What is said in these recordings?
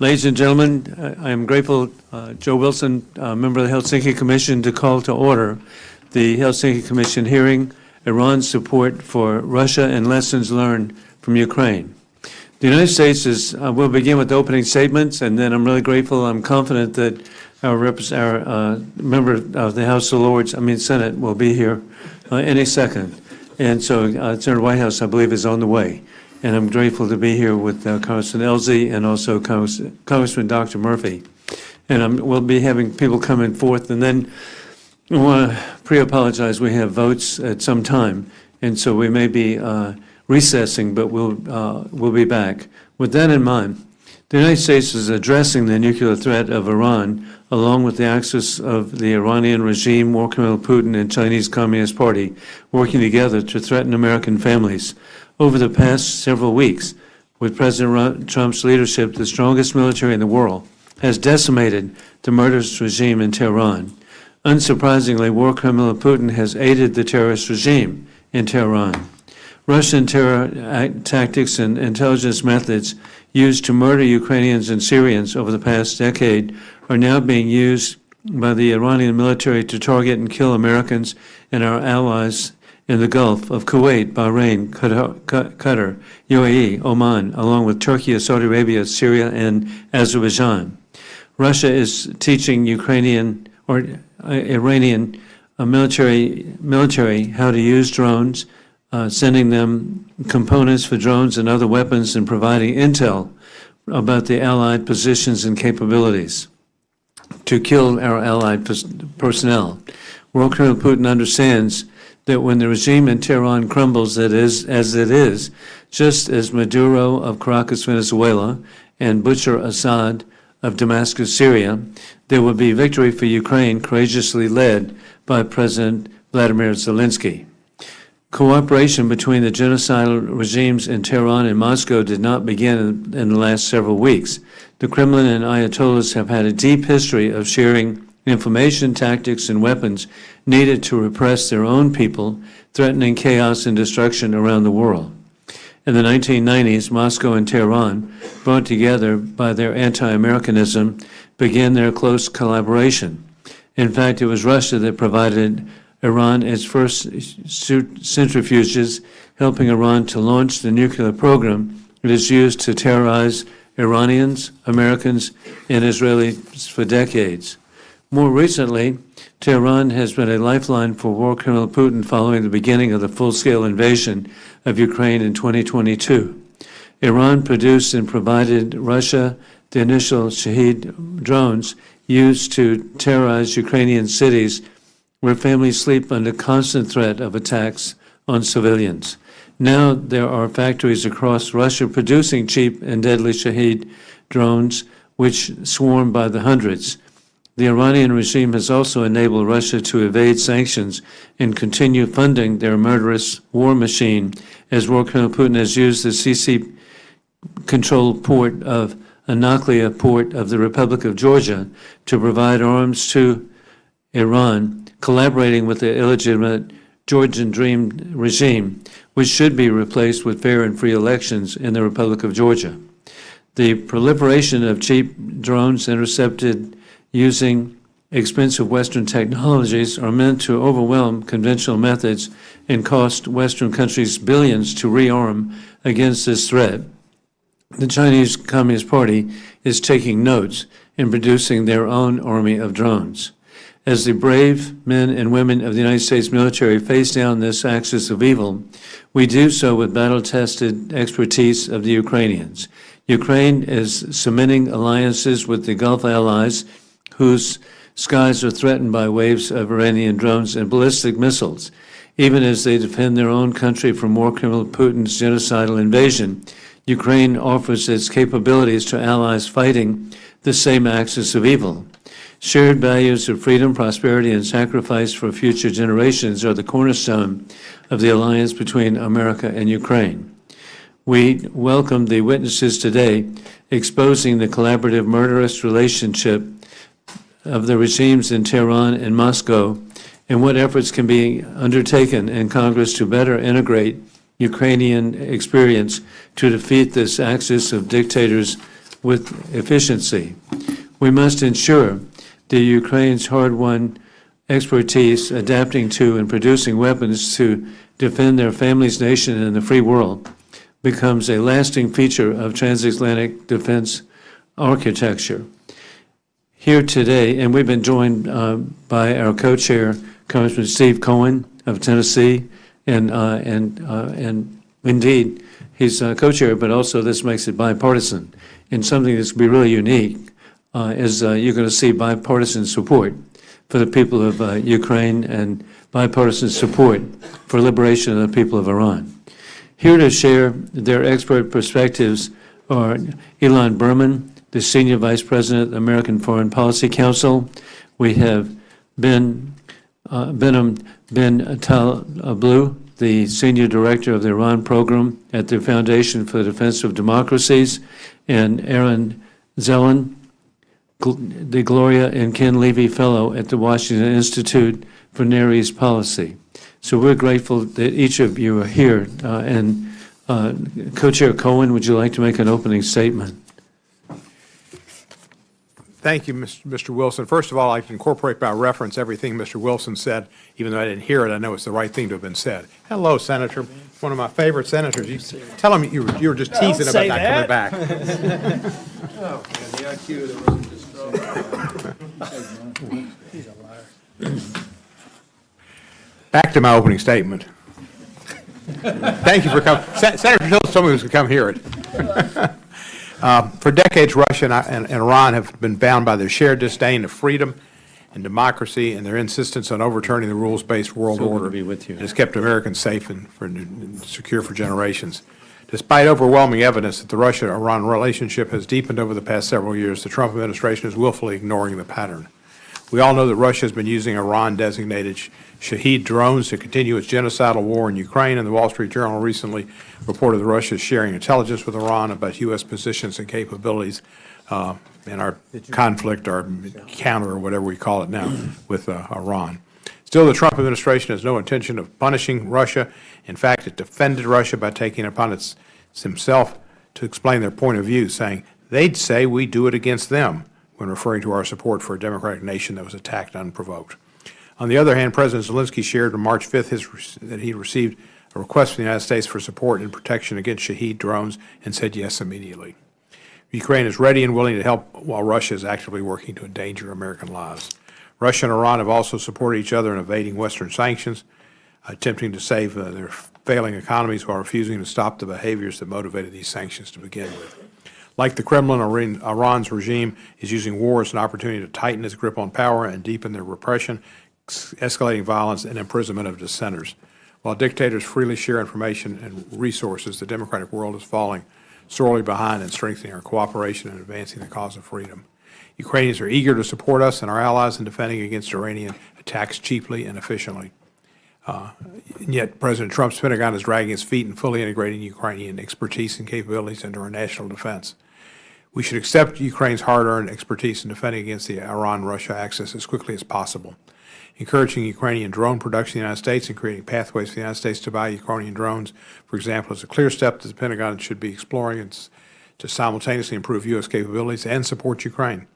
Ladies and gentlemen, I am grateful, Joe Wilson, member of the Helsinki Commission, to call to order the Helsinki Commission hearing, Iran's support for Russia and lessons learned from Ukraine. The United States will begin with opening statements, and then I'm really grateful. I'm confident that our member of the House of Lords, Senate, will be here any second. And so Senator Whitehouse, I believe, is on the way. And I'm grateful to be here with Congressman Elsie and also Congressman Dr. Murphy. And we'll be having people coming forth. And then I want to pre-apologize. We have votes at some time. And so we may be recessing, but we'll be back. With that in mind, the United States is addressing the nuclear threat of Iran, along with the axis of the Iranian regime, war criminal Putin, and Chinese Communist Party, working together to threaten American families. Over the past several weeks, with President Trump's leadership, the strongest military in the world has decimated the murderous regime in Tehran. Unsurprisingly, war criminal Putin has aided the terrorist regime in Tehran. Russian terror tactics and intelligence methods used to murder Ukrainians and Syrians over the past decade are now being used by the Iranian military to target and kill Americans and our allies in the Gulf of Kuwait, Bahrain, Qatar, UAE, Oman, along with Turkey, Saudi Arabia, Syria, and Azerbaijan. Russia is teaching Iranian military how to use drones, sending them components for drones and other weapons, and providing intel about the Allied positions and capabilities to kill our Allied personnel. World Colonel Putin understands that when the regime in Tehran crumbles, as it is, just as Maduro of Caracas, Venezuela, and Bashar Assad of Damascus, Syria, there will be victory for Ukraine, courageously led by President Vladimir Zelensky. Cooperation between the genocidal regimes in Tehran and Moscow did not begin in the last several weeks. The Kremlin and Ayatollahs have had a deep history of sharing information, tactics, and weapons needed to repress their own people, threatening chaos and destruction around the world. In the 1990s, Moscow and Tehran, brought together by their anti-Americanism, began their close collaboration. In fact, it was Russia that provided Iran its first centrifuges, helping Iran to launch the nuclear program it has used to terrorize Iranians, Americans, and Israelis for decades. More recently, Tehran has been a lifeline for war criminal Putin following the beginning of the full-scale invasion of Ukraine in 2022. Iran produced and provided Russia the initial Shahed drones used to terrorize Ukrainian cities where families sleep under constant threat of attacks on civilians. Now there are factories across Russia producing cheap and deadly Shahed drones, which swarm by the hundreds. The Iranian regime has also enabled Russia to evade sanctions and continue funding their murderous war machine, as War Colonel Putin has used the Sisi-controlled port of Anaklia port of the Republic of Georgia to provide arms to Iran, collaborating with the illegitimate Georgian Dream regime, which should be replaced with fair and free elections in the Republic of Georgia. The proliferation of cheap drones intercepted using expensive Western technologies are meant to overwhelm conventional methods and cost Western countries billions to rearm against this threat. The Chinese Communist Party is taking notes and producing their own army of drones. As the brave men and women of the United States military face down this axis of evil, we do so with battle-tested expertise of the Ukrainians. Ukraine is cementing alliances with the Gulf allies whose skies are threatened by waves of Iranian drones and ballistic missiles. Even as they defend their own country from war criminal Putin's genocidal invasion, Ukraine offers its capabilities to allies fighting the same axis of evil. Shared values of freedom, prosperity, and sacrifice for future generations are the cornerstone of the alliance between America and Ukraine. We welcome the witnesses today exposing the collaborative murderous relationship of the regimes in Tehran and Moscow, and what efforts can be undertaken in Congress to better integrate Ukrainian experience to defeat this axis of dictators with efficiency. We must ensure that Ukraine's hard-won expertise adapting to and producing weapons to defend their family's nation and the free world becomes a lasting feature of transatlantic defense architecture. Here today, and we've been joined by our co-chair, Congressman Steve Cohen of Tennessee, and indeed, he's co-chair, but also this makes it bipartisan. And something that's going to be really unique is you're going to see bipartisan support for the people of Ukraine and bipartisan support for liberation of the people of Iran. Here to share their expert perspectives are Elon Berman, the Senior Vice President of the American Foreign Policy Council. We have Benham Ben Talablu, the Senior Director of the Iran Program at the Foundation for the Defense of Democracies, and Aaron Zelen, the Gloria and Ken Levy Fellow at the Washington Institute for Near East Policy. So we're grateful that each of you are here. And Co-Chair Cohen, would you like to make an opening statement? Thank you, Mr. Wilson. First of all, I can incorporate by reference everything Mr. Wilson said. Even though I didn't hear it, I know it's the right thing to have been said. Hello, Senator. One of my favorite senators. You tell him you were just teasing about not coming back. Oh, man, the IQ that wasn't destroyed. He's a liar. Back to my opening statement. Thank you for coming. Senator Hill told me he was going to come hear it. For decades, Russia and Iran have been bound by their shared disdain of freedom and democracy and their insistence on overturning the rules-based world order that has kept Americans safe and secure for generations. Despite overwhelming evidence that the Russia-Iran relationship has deepened over the past several years, the Trump administration is willfully ignoring the pattern. We all know that Russia has been using Iran-designated Shahed drones to continue its genocidal war in Ukraine, and the Wall Street Journal recently reported that Russia is sharing intelligence with Iran about U.S. positions and capabilities in our conflict, our counter, or whatever we call it now, with Iran. Still, the Trump administration has no intention of punishing Russia. In fact, it defended Russia by taking it upon itself to explain their point of view, saying they'd say we do it against them, when referring to our support for a democratic nation that was attacked unprovoked. On the other hand, President Zelensky shared on March 5th that he received a request from the United States for support and protection against Shahed drones and said yes immediately. Ukraine is ready and willing to help while Russia is actively working to endanger American lives. Russia and Iran have also supported each other in evading Western sanctions, attempting to save their failing economies while refusing to stop the behaviors that motivated these sanctions to begin with. Like the Kremlin, Iran's regime is using war as an opportunity to tighten its grip on power and deepen their repression, escalating violence and imprisonment of dissenters. While dictators freely share information and resources, the democratic world is falling sorely behind in strengthening our cooperation and advancing the cause of freedom. Ukrainians are eager to support us and our allies in defending against Iranian attacks cheaply and efficiently. And yet President Trump's Pentagon is dragging its feet in fully integrating Ukrainian expertise and capabilities into our national defense. We should accept Ukraine's hard-earned expertise in defending against the Iran-Russia axis as quickly as possible. Encouraging Ukrainian drone production in the United States and creating pathways for the United States to buy Ukrainian drones, for example, is a clear step that the Pentagon should be exploring to simultaneously improve U.S. capabilities and support Ukraine.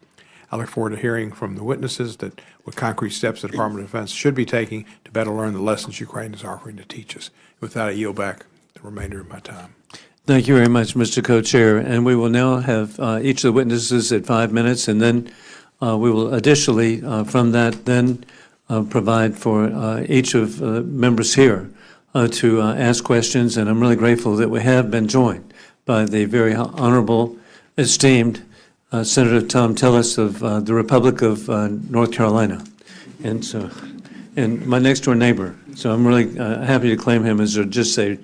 I look forward to hearing from the witnesses what concrete steps the Department of Defense should be taking to better learn the lessons Ukraine is offering to teach us. With that, I yield back the remainder of my time. Thank you very much, Mr. Co-Chair. And we will now have each of the witnesses at 5 minutes, and then we will additionally, from that, then provide for each of the members here to ask questions. And I'm really grateful that we have been joined by the very honorable, esteemed Senator Tom Tillis of the Republic of North Carolina, and my next door neighbor. So I'm really happy to claim him as just a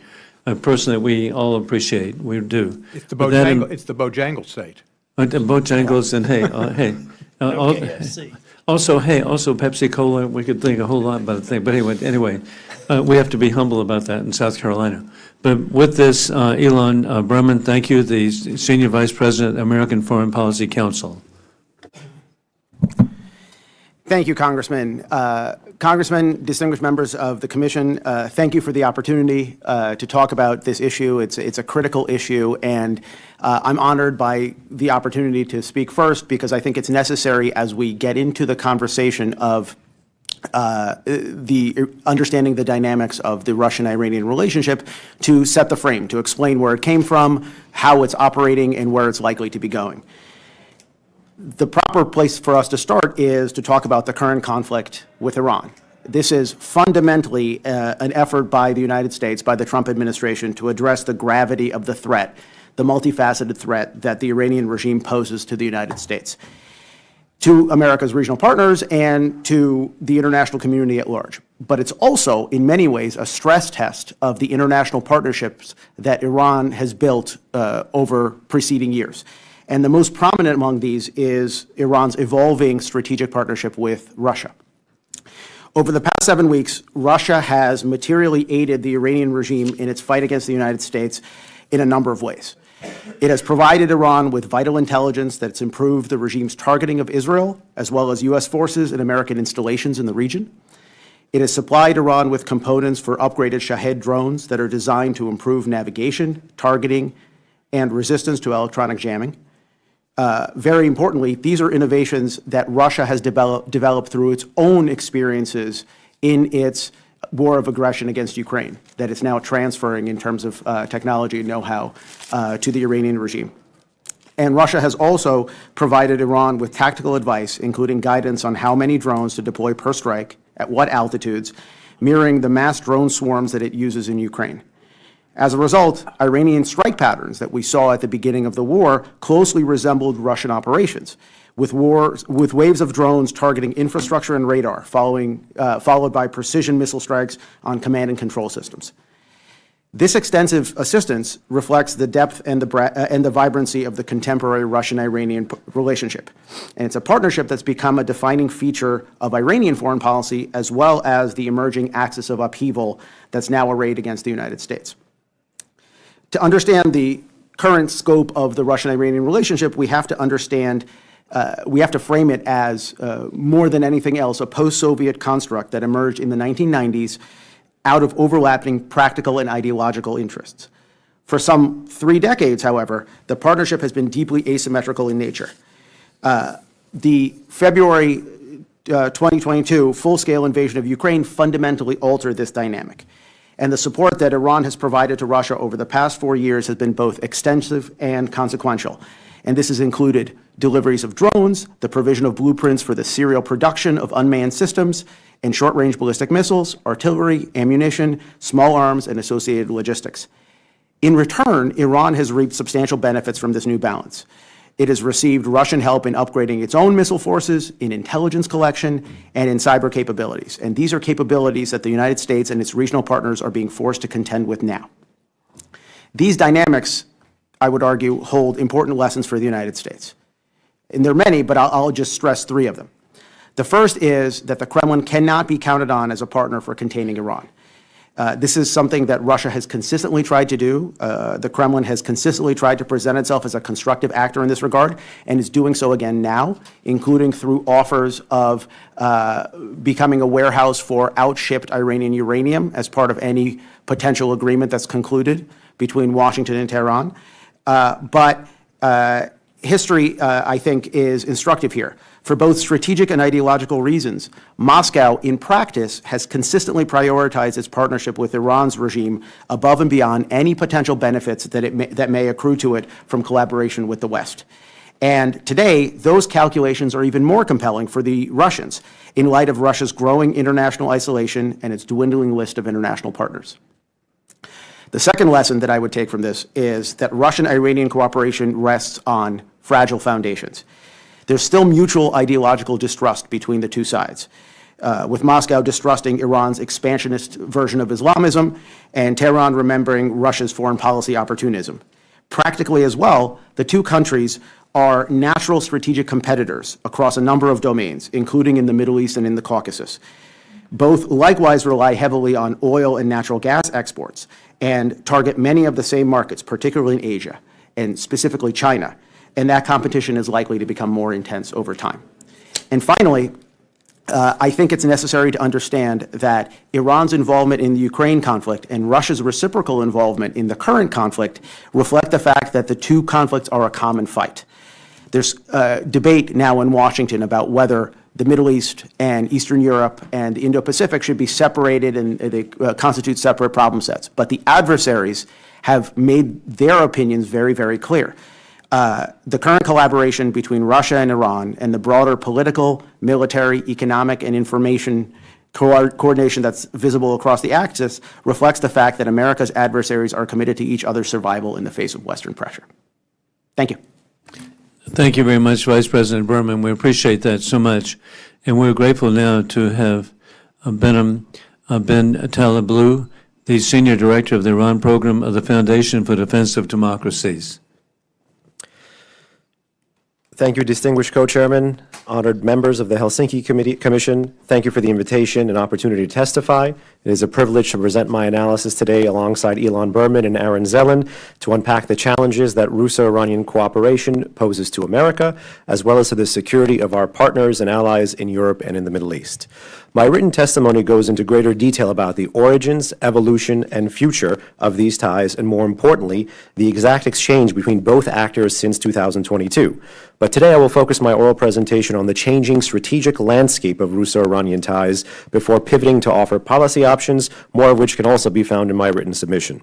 person that we all appreciate. We do. It's the Bojangles state. Bojangles, and also Pepsi Cola. We could think a whole lot about the thing, but anyway, we have to be humble about that in South Carolina. But with this, Elon Berman, thank you, the Senior Vice President, American Foreign Policy Council. Thank you, Congressman. Congressman, distinguished members of the Commission, thank you for the opportunity to talk about this issue. It's a critical issue, and I'm honored by the opportunity to speak first because I think it's necessary as we get into the conversation of understanding the dynamics of the Russian-Iranian relationship to set the frame, to explain where it came from, how it's operating, and where it's likely to be going. The proper place for us to start is to talk about the current conflict with Iran. This is fundamentally an effort by the United States, by the Trump administration, to address the gravity of the threat, the multifaceted threat that the Iranian regime poses to the United States, to America's regional partners, and to the international community at large. But it's also, in many ways, a stress test of the international partnerships that Iran has built over preceding years. And the most prominent among these is Iran's evolving strategic partnership with Russia. Over the past 7 weeks, Russia has materially aided the Iranian regime in its fight against the United States in a number of ways. It has provided Iran with vital intelligence that's improved the regime's targeting of Israel, as well as U.S. forces and American installations in the region. It has supplied Iran with components for upgraded Shahed drones that are designed to improve navigation, targeting, and resistance to electronic jamming. Very importantly, these are innovations that Russia has developed through its own experiences in its war of aggression against Ukraine, that it's now transferring in terms of technology and know-how to the Iranian regime. And Russia has also provided Iran with tactical advice, including guidance on how many drones to deploy per strike, at what altitudes, mirroring the mass drone swarms that it uses in Ukraine. As a result, Iranian strike patterns that we saw at the beginning of the war closely resembled Russian operations, with waves of drones targeting infrastructure and radar, followed by precision missile strikes on command and control systems. This extensive assistance reflects the depth and the vibrancy of the contemporary Russian-Iranian relationship. And it's a partnership that's become a defining feature of Iranian foreign policy, as well as the emerging axis of upheaval that's now arrayed against the United States. To understand the current scope of the Russian-Iranian relationship, we have to frame it as, more than anything else, a post-Soviet construct that emerged in the 1990s out of overlapping practical and ideological interests. For some 3 decades, however, the partnership has been deeply asymmetrical in nature. The February 2022 full-scale invasion of Ukraine fundamentally altered this dynamic. And the support that Iran has provided to Russia over the past 4 years has been both extensive and consequential. And this has included deliveries of drones, the provision of blueprints for the serial production of unmanned systems and short-range ballistic missiles, artillery, ammunition, small arms, and associated logistics. In return, Iran has reaped substantial benefits from this new balance. It has received Russian help in upgrading its own missile forces, in intelligence collection, and in cyber capabilities. And these are capabilities that the United States and its regional partners are being forced to contend with now. These dynamics, I would argue, hold important lessons for the United States. And there are many, but I'll just stress 3 of them. The first is that the Kremlin cannot be counted on as a partner for containing Iran. This is something that Russia has consistently tried to do. The Kremlin has consistently tried to present itself as a constructive actor in this regard, and is doing so again now, including through offers of becoming a warehouse for outshipped Iranian uranium as part of any potential agreement that's concluded between Washington and Tehran. But history, I think, is instructive here. For both strategic and ideological reasons, Moscow, in practice, has consistently prioritized its partnership with Iran's regime above and beyond any potential benefits that may accrue to it from collaboration with the West. And today, those calculations are even more compelling for the Russians in light of Russia's growing international isolation and its dwindling list of international partners. The second lesson that I would take from this is that Russian-Iranian cooperation rests on fragile foundations. There's still mutual ideological distrust between the two sides, with Moscow distrusting Iran's expansionist version of Islamism and Tehran remembering Russia's foreign policy opportunism. Practically as well, the two countries are natural strategic competitors across a number of domains, including in the Middle East and in the Caucasus. Both likewise rely heavily on oil and natural gas exports and target many of the same markets, particularly in Asia, and specifically China. And that competition is likely to become more intense over time. And finally, I think it's necessary to understand that Iran's involvement in the Ukraine conflict and Russia's reciprocal involvement in the current conflict reflect the fact that the two conflicts are a common fight. There's debate now in Washington about whether the Middle East and Eastern Europe and the Indo-Pacific should be separated and they constitute separate problem sets. But the adversaries have made their opinions very, very clear. The current collaboration between Russia and Iran and the broader political, military, economic, and information coordination that's visible across the axis reflects the fact that America's adversaries are committed to each other's survival in the face of Western pressure. Thank you. Thank you very much, Vice President Berman. We appreciate that so much. And we're grateful now to have Ben Taliblu, the Senior Director of the Iran Program of the Foundation for Defense of Democracies. Thank you, distinguished co-chairman, honored members of the Helsinki Commission. Thank you for the invitation and opportunity to testify. It is a privilege to present my analysis today alongside Elon Berman and Aaron Zellin to unpack the challenges that Russo-Iranian cooperation poses to America, as well as to the security of our partners and allies in Europe and in the Middle East. My written testimony goes into greater detail about the origins, evolution, and future of these ties, and more importantly, the exact exchange between both actors since 2022. But today I will focus my oral presentation on the changing strategic landscape of Russo-Iranian ties before pivoting to offer policy options, more of which can also be found in my written submission.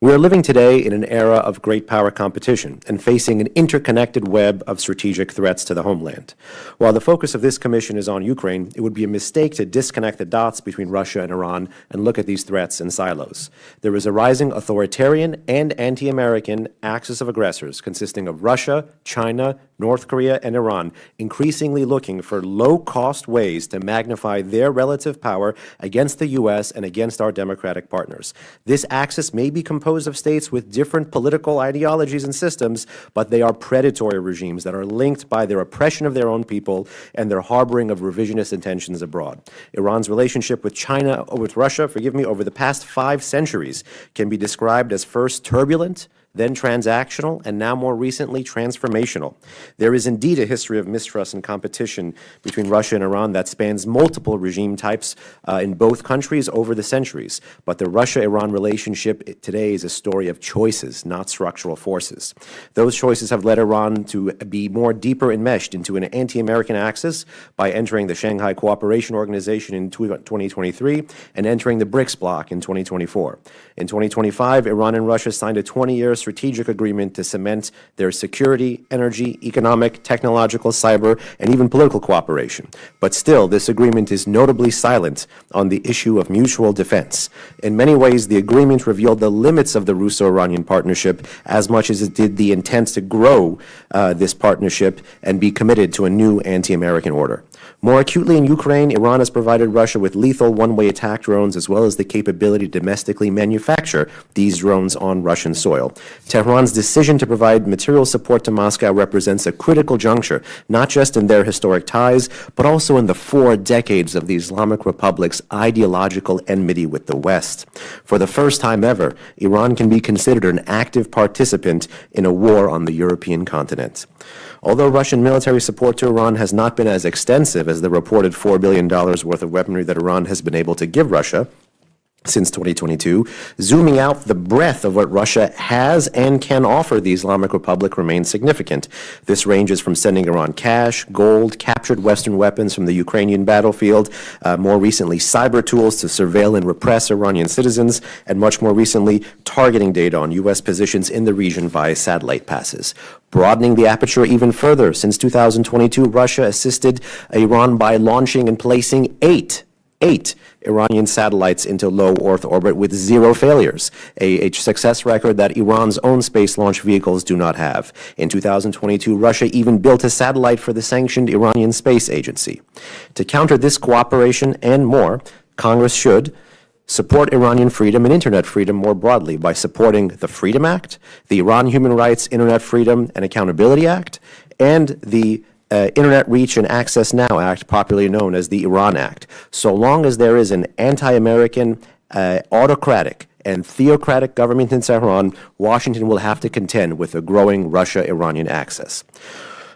We are living today in an era of great power competition and facing an interconnected web of strategic threats to the homeland. While the focus of this commission is on Ukraine, it would be a mistake to disconnect the dots between Russia and Iran and look at these threats in silos. There is a rising authoritarian and anti-American axis of aggressors consisting of Russia, China, North Korea, and Iran, increasingly looking for low-cost ways to magnify their relative power against the U.S. and against our democratic partners. This axis may be composed of states with different political ideologies and systems, but they are predatory regimes that are linked by their oppression of their own people and their harboring of revisionist intentions abroad. Iran's relationship with Russia, over the past 5 centuries can be described as first turbulent, then transactional, and now more recently transformational. There is indeed a history of mistrust and competition between Russia and Iran that spans multiple regime types in both countries over the centuries. But the Russia-Iran relationship today is a story of choices, not structural forces. Those choices have led Iran to be more deeper enmeshed into an anti-American axis by entering the Shanghai Cooperation Organization in 2023 and entering the BRICS bloc in 2024. In 2025, Iran and Russia signed a 20-year strategic agreement to cement their security, energy, economic, technological, cyber, and even political cooperation. But still, this agreement is notably silent on the issue of mutual defense. In many ways, the agreement revealed the limits of the Russo-Iranian partnership as much as it did the intent to grow this partnership and be committed to a new anti-American order. More acutely in Ukraine, Iran has provided Russia with lethal one-way attack drones as well as the capability to domestically manufacture these drones on Russian soil. Tehran's decision to provide material support to Moscow represents a critical juncture, not just in their historic ties, but also in the 4 decades of the Islamic Republic's ideological enmity with the West. For the first time ever, Iran can be considered an active participant in a war on the European continent. Although Russian military support to Iran has not been as extensive as the reported $4 billion worth of weaponry that Iran has been able to give Russia since 2022, zooming out, the breadth of what Russia has and can offer the Islamic Republic remains significant. This ranges from sending Iran cash, gold, captured Western weapons from the Ukrainian battlefield, more recently cyber tools to surveil and repress Iranian citizens, and much more recently targeting data on U.S. positions in the region via satellite passes. Broadening the aperture even further, since 2022, Russia assisted Iran by launching and placing eight Iranian satellites into low Earth orbit with 0 failures, a success record that Iran's own space launch vehicles do not have. In 2022, Russia even built a satellite for the sanctioned Iranian Space Agency. To counter this cooperation and more, Congress should support Iranian freedom and Internet freedom more broadly by supporting the Freedom Act, the Iran Human Rights, Internet Freedom and Accountability Act, and the Internet Reach and Access Now Act, popularly known as the Iran Act. So long as there is an anti-American, autocratic, and theocratic government in Tehran, Washington will have to contend with a growing Russia-Iranian axis.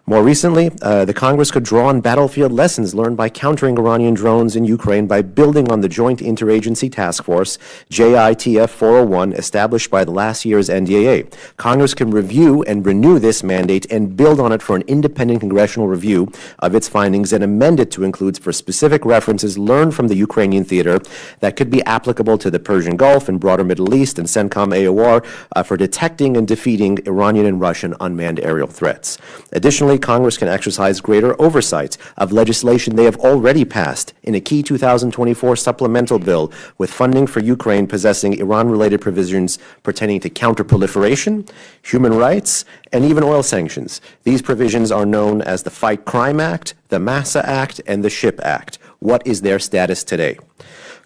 More recently, the Congress could draw on battlefield lessons learned by countering Iranian drones in Ukraine by building on the Joint Interagency Task Force, JITF 401, established by the last year's NDAA. Congress can review and renew this mandate and build on it for an independent congressional review of its findings and amend it to include for specific references learned from the Ukrainian theater that could be applicable to the Persian Gulf and broader Middle East and CENTCOM AOR for detecting and defeating Iranian and Russian unmanned aerial threats. Additionally, Congress can exercise greater oversight of legislation they have already passed in a key 2024 supplemental bill with funding for Ukraine possessing Iran-related provisions pertaining to counterproliferation, human rights, and even oil sanctions. These provisions are known as the Fight Crime Act, the Massa Act, and the SHIP Act. What is their status today?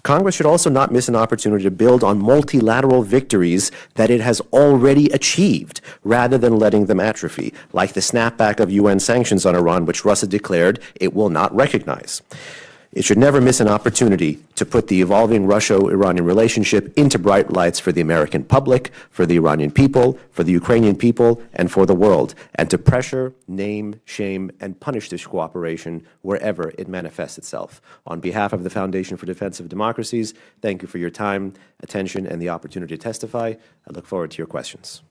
Congress should also not miss an opportunity to build on multilateral victories that it has already achieved, rather than letting them atrophy, like the snapback of UN sanctions on Iran, which Russia declared it will not recognize. It should never miss an opportunity to put the evolving Russia-Iranian relationship into bright lights for the American public, for the Iranian people, for the Ukrainian people, and for the world, and to pressure, name, shame, and punish this cooperation wherever it manifests itself. On behalf of the Foundation for Defense of Democracies, thank you for your time, attention, and the opportunity to testify. I look forward to your questions.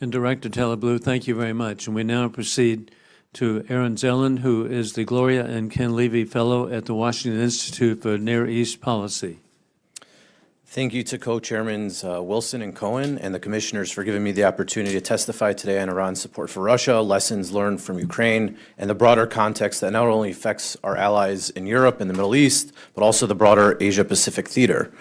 And Director Telleblue, thank you very much. And we now proceed to Aaron Zellen, who is the Gloria and Ken Levy Fellow at the Washington Institute for Near East Policy. Thank you to co-chairmans Wilson and Cohen and the commissioners for giving me the opportunity to testify today on Iran's support for Russia, lessons learned from Ukraine, and the broader context that not only affects our allies in Europe and the Middle East, but also the broader Asia-Pacific theater.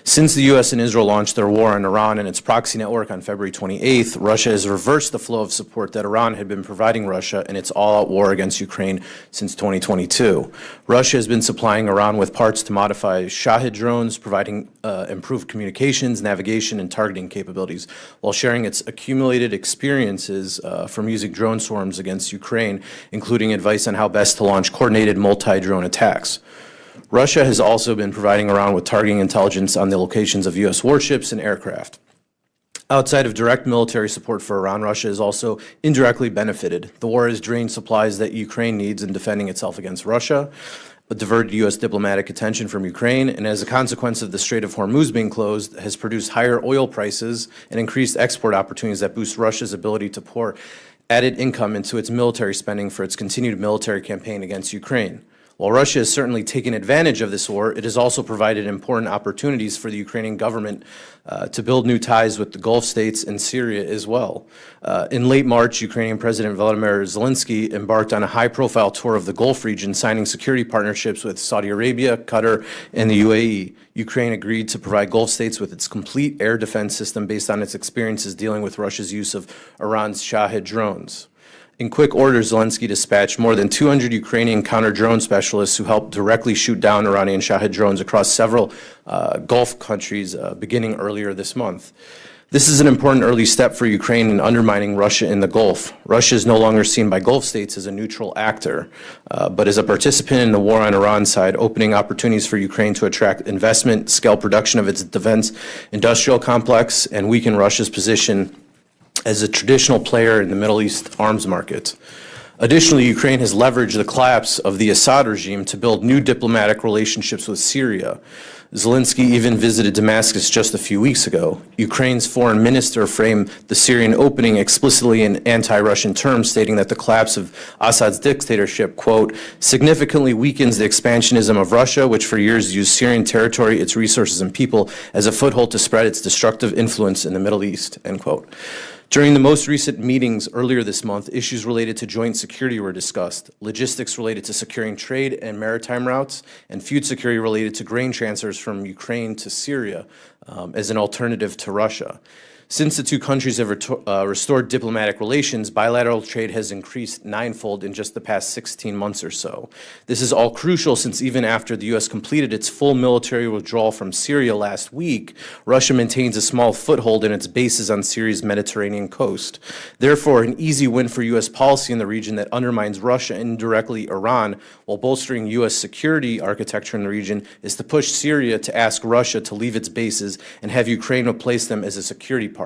Since the U.S. and Israel launched their war on Iran and its proxy network on February 28th, Russia has reversed the flow of support that Iran had been providing Russia in its all-out war against Ukraine since 2022. Russia has been supplying Iran with parts to modify Shahed drones, providing improved communications, navigation, and targeting capabilities, while sharing its accumulated experiences from using drone swarms against Ukraine, including advice on how best to launch coordinated multi-drone attacks. Russia has also been providing Iran with targeting intelligence on the locations of U.S. warships and aircraft. Outside of direct military support for Iran, Russia has also indirectly benefited. The war has drained supplies that Ukraine needs in defending itself against Russia, but diverted U.S. diplomatic attention from Ukraine, and as a consequence of the Strait of Hormuz being closed, has produced higher oil prices and increased export opportunities that boost Russia's ability to pour added income into its military spending for its continued military campaign against Ukraine. While Russia has certainly taken advantage of this war, it has also provided important opportunities for the Ukrainian government to build new ties with the Gulf states and Syria as well. In late March, Ukrainian President Volodymyr Zelensky embarked on a high-profile tour of the Gulf region, signing security partnerships with Saudi Arabia, Qatar, and the UAE. Ukraine agreed to provide Gulf states with its complete air defense system based on its experiences dealing with Russia's use of Iran's Shahed drones. In quick order, Zelensky dispatched more than 200 Ukrainian counter-drone specialists who helped directly shoot down Iranian Shahed drones across several Gulf countries beginning earlier this month. This is an important early step for Ukraine in undermining Russia in the Gulf. Russia is no longer seen by Gulf states as a neutral actor, but as a participant in the war on Iran's side, opening opportunities for Ukraine to attract investment, scale production of its defense industrial complex, and weaken Russia's position as a traditional player in the Middle East arms market. Additionally, Ukraine has leveraged the collapse of the Assad regime to build new diplomatic relationships with Syria. Zelensky even visited Damascus just a few weeks ago. Ukraine's foreign minister framed the Syrian opening explicitly in anti-Russian terms, stating that the collapse of Assad's dictatorship, quote, significantly weakens the expansionism of Russia, which for years used Syrian territory, its resources, and people as a foothold to spread its destructive influence in the Middle East, end quote. During the most recent meetings earlier this month, issues related to joint security were discussed, logistics related to securing trade and maritime routes, and food security related to grain transfers from Ukraine to Syria as an alternative to Russia. Since the two countries have restored diplomatic relations, bilateral trade has increased ninefold in just the past 16 months or so. This is all crucial since even after the U.S. completed its full military withdrawal from Syria last week, Russia maintains a small foothold in its bases on Syria's Mediterranean coast. Therefore, an easy win for U.S. policy in the region that undermines Russia and indirectly Iran while bolstering U.S. security architecture in the region is to push Syria to ask Russia to leave its bases and have Ukraine replace them as a security partner.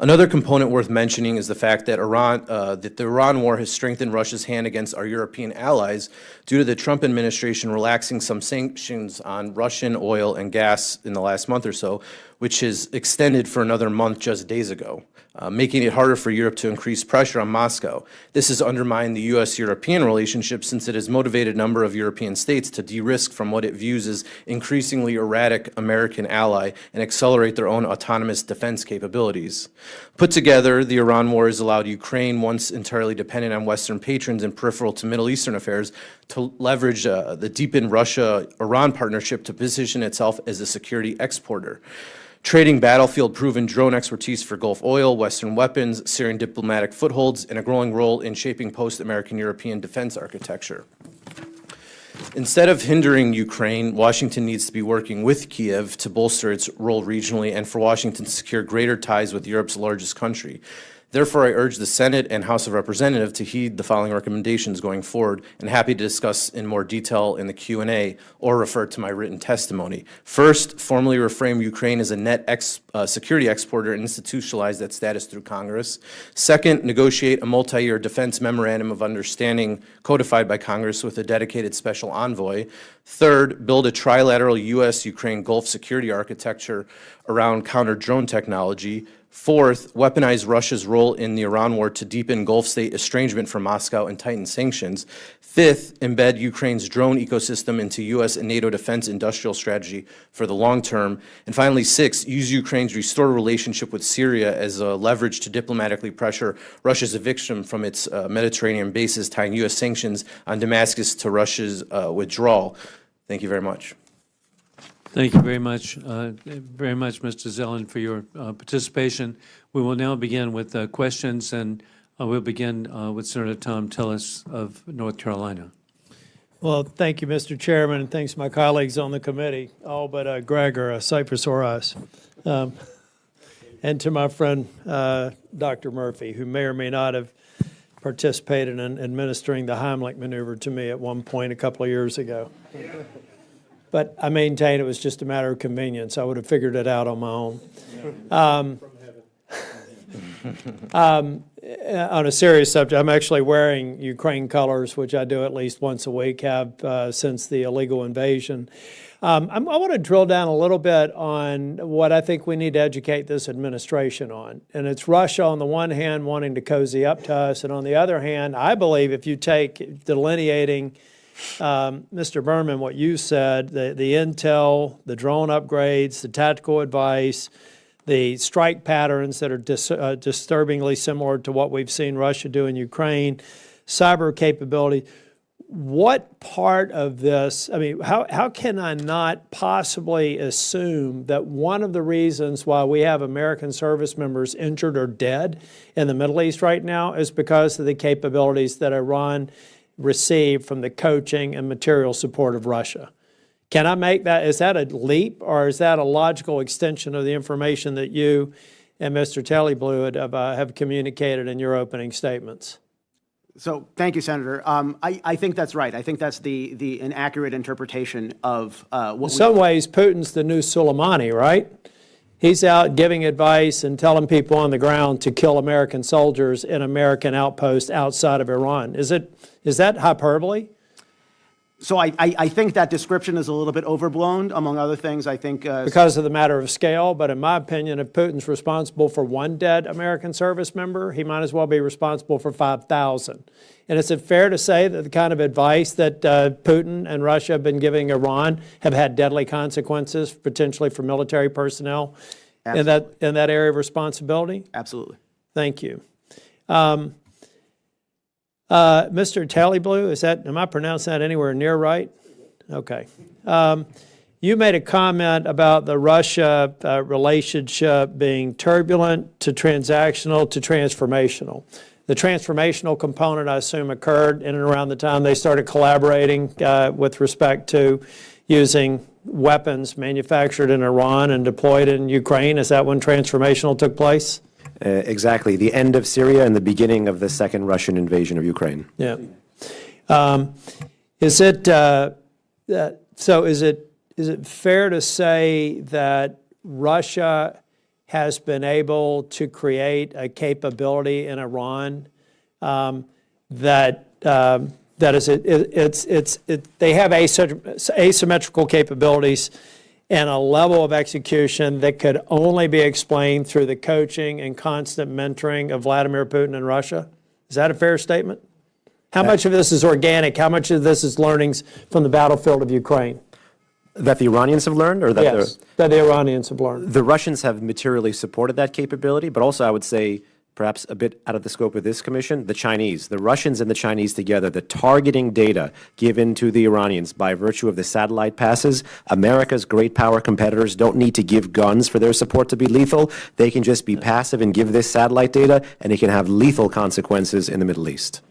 Another component worth mentioning is the fact that the Iran war has strengthened Russia's hand against our European allies due to the Trump administration relaxing some sanctions on Russian oil and gas in the last month or so, which is extended for another month just days ago, making it harder for Europe to increase pressure on Moscow. This has undermined the U.S.-European relationship since it has motivated a number of European states to de-risk from what it views as increasingly erratic American ally and accelerate their own autonomous defense capabilities. Put together, the Iran war has allowed Ukraine, once entirely dependent on Western patrons and peripheral to Middle Eastern affairs, to leverage the deepened Russia-Iran partnership to position itself as a security exporter. Trading battlefield-proven drone expertise for Gulf oil, Western weapons, Syrian diplomatic footholds, and a growing role in shaping post-American European defense architecture. Instead of hindering Ukraine, Washington needs to be working with Kiev to bolster its role regionally and for Washington to secure greater ties with Europe's largest country. Therefore, I urge the Senate and House of Representatives to heed the following recommendations going forward, and happy to discuss in more detail in the Q&A or refer to my written testimony. First, formally reframe Ukraine as a net security exporter and institutionalize that status through Congress. Second, negotiate a multi-year defense memorandum of understanding codified by Congress with a dedicated special envoy. Third, build a trilateral U.S.-Ukraine Gulf security architecture around counter-drone technology. Fourth, weaponize Russia's role in the Iran war to deepen Gulf state estrangement from Moscow and tighten sanctions. Fifth, embed Ukraine's drone ecosystem into U.S. and NATO defense industrial strategy for the long term. And finally, sixth, use Ukraine's restored relationship with Syria as a leverage to diplomatically pressure Russia's eviction from its Mediterranean bases, tying U.S. sanctions on Damascus to Russia's withdrawal. Thank you very much. Thank you very much, Mr. Zelen, for your participation. We will now begin with questions, and we'll begin with Senator Tom Tillis of North Carolina. Well, thank you, Mr. Chairman, and thanks to my colleagues on the committee, all but Greg are Cyprus or us, and to my friend Dr. Murphy, who may or may not have participated in administering the Heimlich maneuver to me at one point a couple of years ago. But I maintain it was just a matter of convenience. I would have figured it out on my own. On a serious subject, I'm actually wearing Ukraine colors, which I do at least once a week, have since the illegal invasion. I want to drill down a little bit on what I think we need to educate this administration on. And it's Russia on the one hand wanting to cozy up to us, and on the other hand, I believe if you take delineating Mr. Berman, what you said, the intel, the drone upgrades, the tactical advice, the strike patterns that are disturbingly similar to what we've seen Russia do in Ukraine, cyber capability. What part of this, I mean, how can I not possibly assume that one of the reasons why we have American service members injured or dead in the Middle East right now is because of the capabilities that Iran received from the coaching and material support of Russia? Can I make that, is that a leap, or is that a logical extension of the information that you and Mr. Tellyblue have communicated in your opening statements? So thank you, Senator. I think that's right. I think that's the inaccurate interpretation of what in some ways, Putin's the new Soleimani, right? He's out giving advice and telling people on the ground to kill American soldiers in American outposts outside of Iran. Is that hyperbole? So I think that description is a little bit overblown, among other things. I think because of the matter of scale, but in my opinion, if Putin's responsible for one dead American service member, he might as well be responsible for 5,000. And is it fair to say that the kind of advice that Putin and Russia have been giving Iran have had deadly consequences, potentially for military personnel in that area of responsibility? Absolutely. Thank you. Mr. Tellyblue, am I pronouncing that anywhere near right? Okay. You made a comment about the Russia relationship being turbulent to transactional to transformational. The transformational component, I assume, occurred in and around the time they started collaborating with respect to using weapons manufactured in Iran and deployed in Ukraine. Is that when transformational took place? Exactly. The end of Syria and the beginning of the second Russian invasion of Ukraine. Yeah. Is it fair to say that Russia has been able to create a capability in Iran that is they have asymmetrical capabilities and a level of execution that could only be explained through the coaching and constant mentoring of Vladimir Putin in Russia? Is that a fair statement? How much of this is organic? How much of this is learnings from the battlefield of Ukraine? That the Iranians have learned, or that Yes, that the Iranians have learned. the Russians have materially supported that capability, but also I would say, perhaps a bit out of the scope of this commission, the Chinese, the Russians and the Chinese together, the targeting data given to the Iranians by virtue of the satellite passes. America's great power competitors don't need to give guns for their support to be lethal. They can just be passive and give this satellite data, and it can have lethal consequences in the Middle East.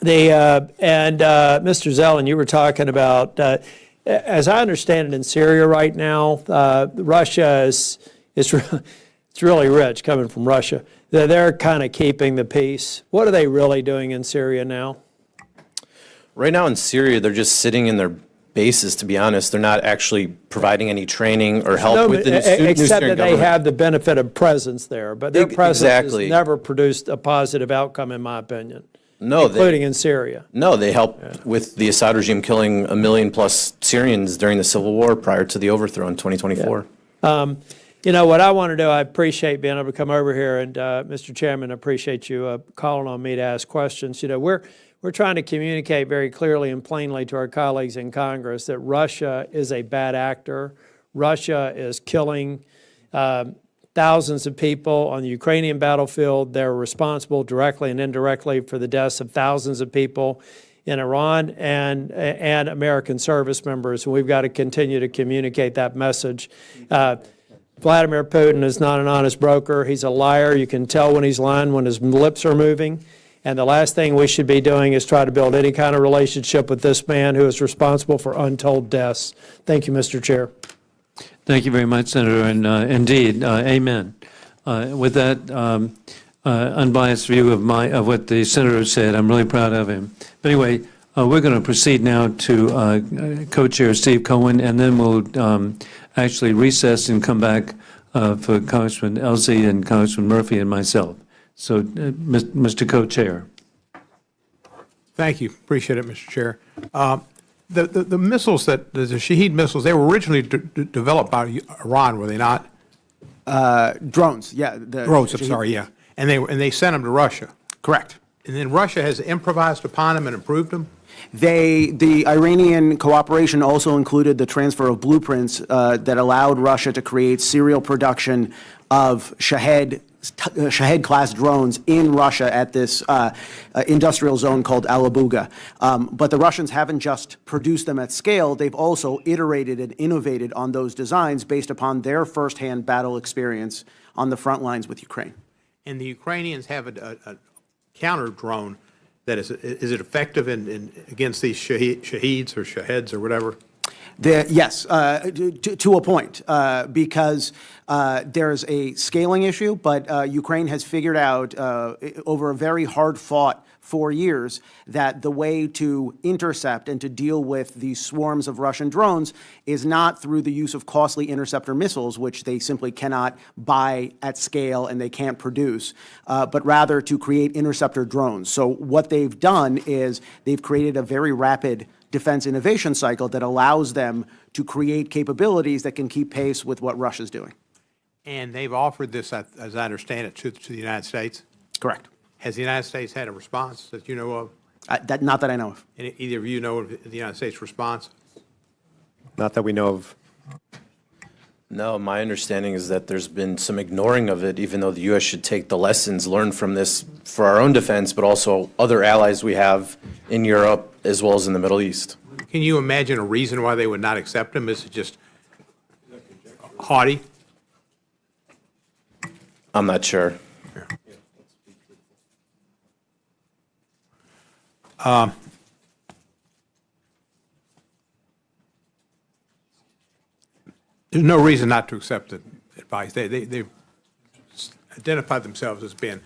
Mr. Zelen, you were talking about, as I understand it, in Syria right now, Russia is it's really rich coming from Russia. They're kind of keeping the peace. What are they really doing in Syria now? Right now in Syria, they're just sitting in their bases, to be honest. They're not actually providing any training or help with the new Except Syrian that they government. have the benefit of presence there, but their presence Exactly. has never produced a positive outcome, in my opinion, No, including in Syria. No, they helped with the Assad regime killing 1 million plus Syrians during the civil war prior to the overthrow in 2024. You know, what I want to do, I appreciate being able to come over here, and Mr. Chairman, I appreciate you calling on me to ask questions. You know, we're trying to communicate very clearly and plainly to our colleagues in Congress that Russia is a bad actor. Russia is killing thousands of people on the Ukrainian battlefield. They're responsible directly and indirectly for the deaths of thousands of people in Iran and American service members. And we've got to continue to communicate that message. Vladimir Putin is not an honest broker. He's a liar. You can tell when he's lying when his lips are moving. And the last thing we should be doing is try to build any kind of relationship with this man who is responsible for untold deaths. Thank you, Mr. Chair. Thank you very much, Senator, and indeed, amen. With that unbiased view of what the senator said, I'm really proud of him. But anyway, we're going to proceed now to co-chair Steve Cohen, and then we'll actually recess and come back for Congressman Elsie and Congressman Murphy and myself. So, Mr. Co-chair. Thank you. Appreciate it, Mr. Chair. The missiles the Shahed missiles, they were originally developed by Iran, were they not? Drones, yeah. Drones, I'm sorry, yeah. And they sent them to Russia. Correct. And then Russia has improvised upon them and improved them? The Iranian cooperation also included the transfer of blueprints that allowed Russia to create serial production of Shahed-class drones in Russia at this industrial zone called Alabuga. But the Russians haven't just produced them at scale, they've also iterated and innovated on those designs based upon their firsthand battle experience on the front lines with Ukraine. And the Ukrainians have a counter drone that is it effective against these Shaheds or Shaheds or whatever? Yes, to a point, because there's a scaling issue, but Ukraine has figured out over a very hard-fought 4 years that the way to intercept and to deal with these swarms of Russian drones is not through the use of costly interceptor missiles, which they simply cannot buy at scale and they can't produce, but rather to create interceptor drones. So what they've done is they've created a very rapid defense innovation cycle that allows them to create capabilities that can keep pace with what Russia's doing. And they've offered this, as I understand it, to the United States? Correct. Has the United States had a response that you know of? Not that I know of. Either of you know of the United States response? Not that we know of. No, my understanding is that there's been some ignoring of it, even though the U.S. should take the lessons learned from this for our own defense, but also other allies we have in Europe as well as in the Middle East. Can you imagine a reason why they would not accept them? Is it just haughty? I'm not sure. There's no reason not to accept the advice. They've identified themselves as being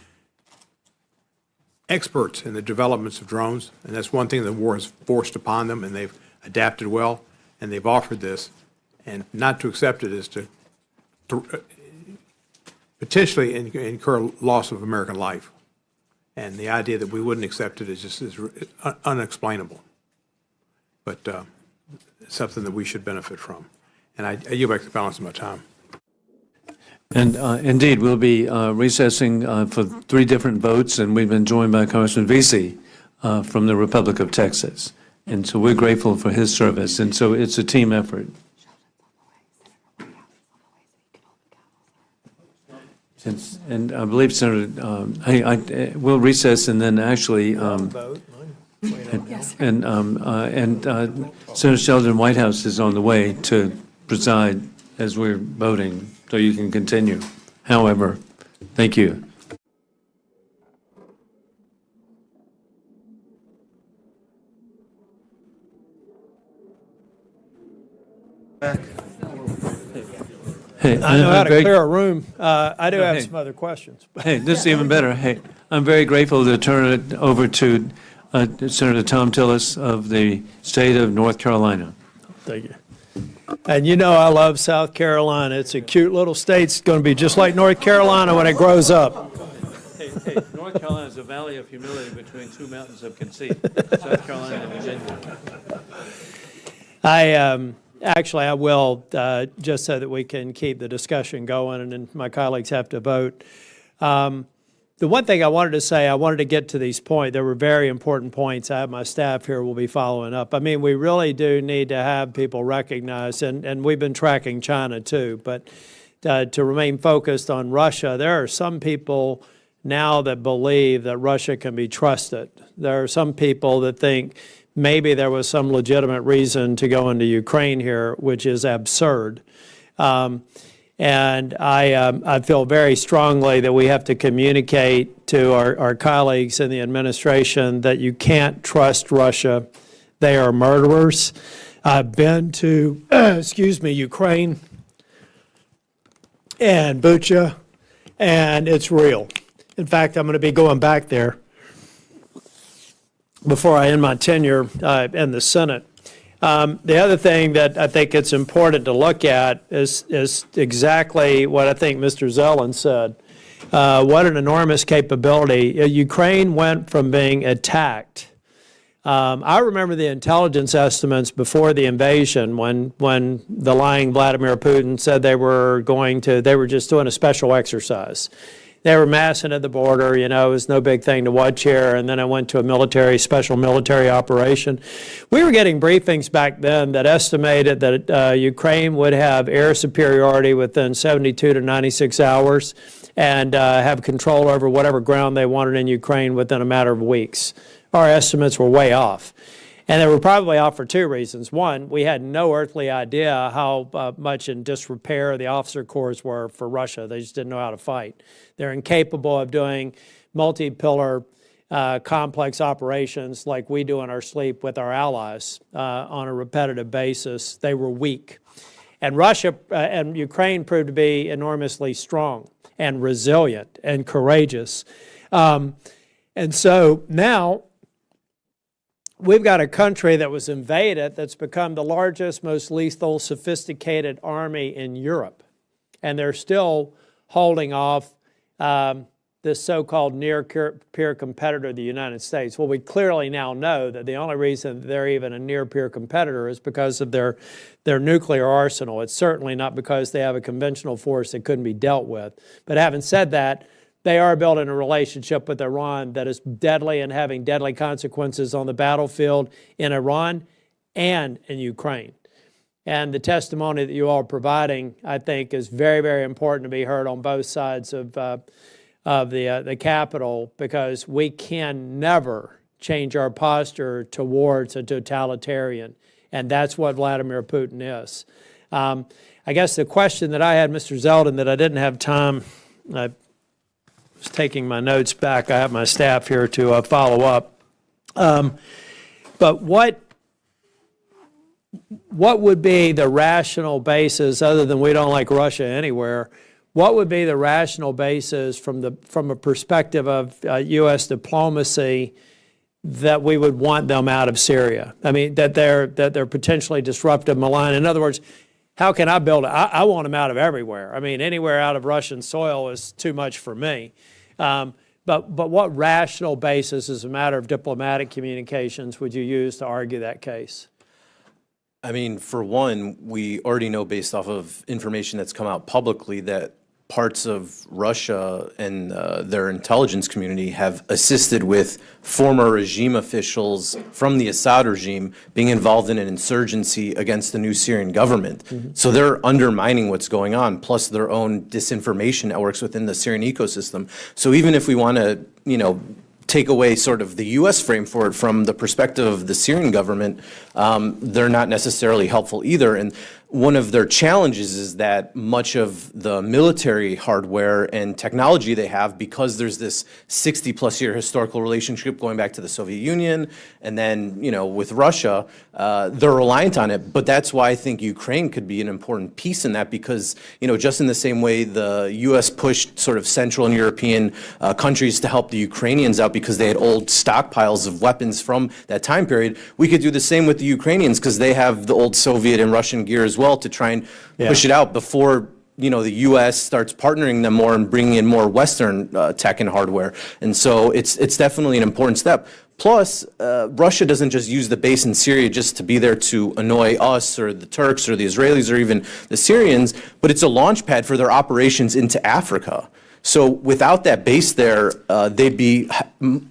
experts in the developments of drones, and that's one thing the war has forced upon them, and they've adapted well, and they've offered this. And not to accept it is to potentially incur loss of American life. And the idea that we wouldn't accept it is unexplainable. But it's something that we should benefit from. And I yield back the balance of my time. And indeed, we'll be recessing for 3 different votes, and we've been joined by Congressman Vesey from the Republic of Texas. And so we're grateful for his service. And so it's a team effort. And I believe Senator, we'll recess and then actually, Senator Sheldon Whitehouse is on the way to preside as we're voting, so you can continue. However, thank you. Hey, I know how to very- clear a room. I do have hey. some other questions. Hey, this is even better. Hey, I'm very grateful to turn it over to Senator Tom Tillis of the state of North Carolina. Thank you. And you know I love South Carolina. It's a cute little state. It's going to be just like North Carolina when it grows up. Hey, North Carolina is a valley of humility between 2 mountains of conceit, South Carolina and Virginia. Actually, I will, just so that we can keep the discussion going and then my colleagues have to vote. The one thing I wanted to say, I wanted to get to these points. There were very important points. I have my staff here will be following up. I mean, we really do need to have people recognize, and we've been tracking China too, but to remain focused on Russia, there are some people now that believe that Russia can be trusted. There are some people that think maybe there was some legitimate reason to go into Ukraine here, which is absurd. And I feel very strongly that we have to communicate to our colleagues in the administration that you can't trust Russia. They are murderers. I've been to, Ukraine and Bucha, and it's real. In fact, I'm going to be going back there before I end my tenure in the Senate. The other thing that I think it's important to look at is exactly what I think Mr. Zelen said. What an enormous capability. Ukraine went from being attacked. I remember the intelligence estimates before the invasion when the lying Vladimir Putin said they were just doing a special exercise. They were massing at the border, it was no big thing to watch here, and then I went to a special military operation. We were getting briefings back then that estimated that Ukraine would have air superiority within 72 to 96 hours and have control over whatever ground they wanted in Ukraine within a matter of weeks. Our estimates were way off. And they were probably off for 2 reasons. One, we had no earthly idea how much in disrepair the officer corps were for Russia. They just didn't know how to fight. They're incapable of doing multi-pillar complex operations like we do in our sleep with our allies on a repetitive basis. They were weak. And Russia and Ukraine proved to be enormously strong and resilient and courageous. And so now, we've got a country that was invaded that's become the largest, most lethal, sophisticated army in Europe. And they're still holding off this so-called near-peer competitor, the United States. Well, we clearly now know that the only reason they're even a near-peer competitor is because of their nuclear arsenal. It's certainly not because they have a conventional force that couldn't be dealt with. But having said that, they are building a relationship with Iran that is deadly and having deadly consequences on the battlefield in Iran and in Ukraine. And the testimony that you all are providing, I think, is very, very important to be heard on both sides of the Capitol, because we can never change our posture towards a totalitarian. And that's what Vladimir Putin is. I guess the question that I had, Mr. Zeldin, that I didn't have time, I was taking my notes back. I have my staff here to follow up. But what would be the rational basis, other than we don't like Russia anywhere, what would be the rational basis from a perspective of U.S. diplomacy that we would want them out of Syria? I mean, that they're potentially disruptive, malign. In other words, how can I build it? I want them out of everywhere. I mean, anywhere out of Russian soil is too much for me. But what rational basis, as a matter of diplomatic communications, would you use to argue that case? I mean, for one, we already know based off of information that's come out publicly that parts of Russia and their intelligence community have assisted with former regime officials from the Assad regime being involved in an insurgency against the new Syrian government. So they're undermining what's going on, plus their own disinformation networks within the Syrian ecosystem. So even if we want to, take away sort of the U.S. frame for it from the perspective of the Syrian government, they're not necessarily helpful either. And one of their challenges is that much of the military hardware and technology they have, because there's this 60-plus year historical relationship going back to the Soviet Union, and then, with Russia, they're reliant on it. But that's why I think Ukraine could be an important piece in that, because, just in the same way the U.S. pushed sort of Central and European countries to help the Ukrainians out because they had old stockpiles of weapons from that time period, we could do the same with the Ukrainians because they have the old Soviet and Russian gear as well to try and push it out before the U.S. starts partnering them more and bringing in more Western tech and hardware. And so it's definitely an important step. Plus, Russia doesn't just use the base in Syria just to be there to annoy us or the Turks or the Israelis or even the Syrians, but it's a launch pad for their operations into Africa. So without that base there, they'd be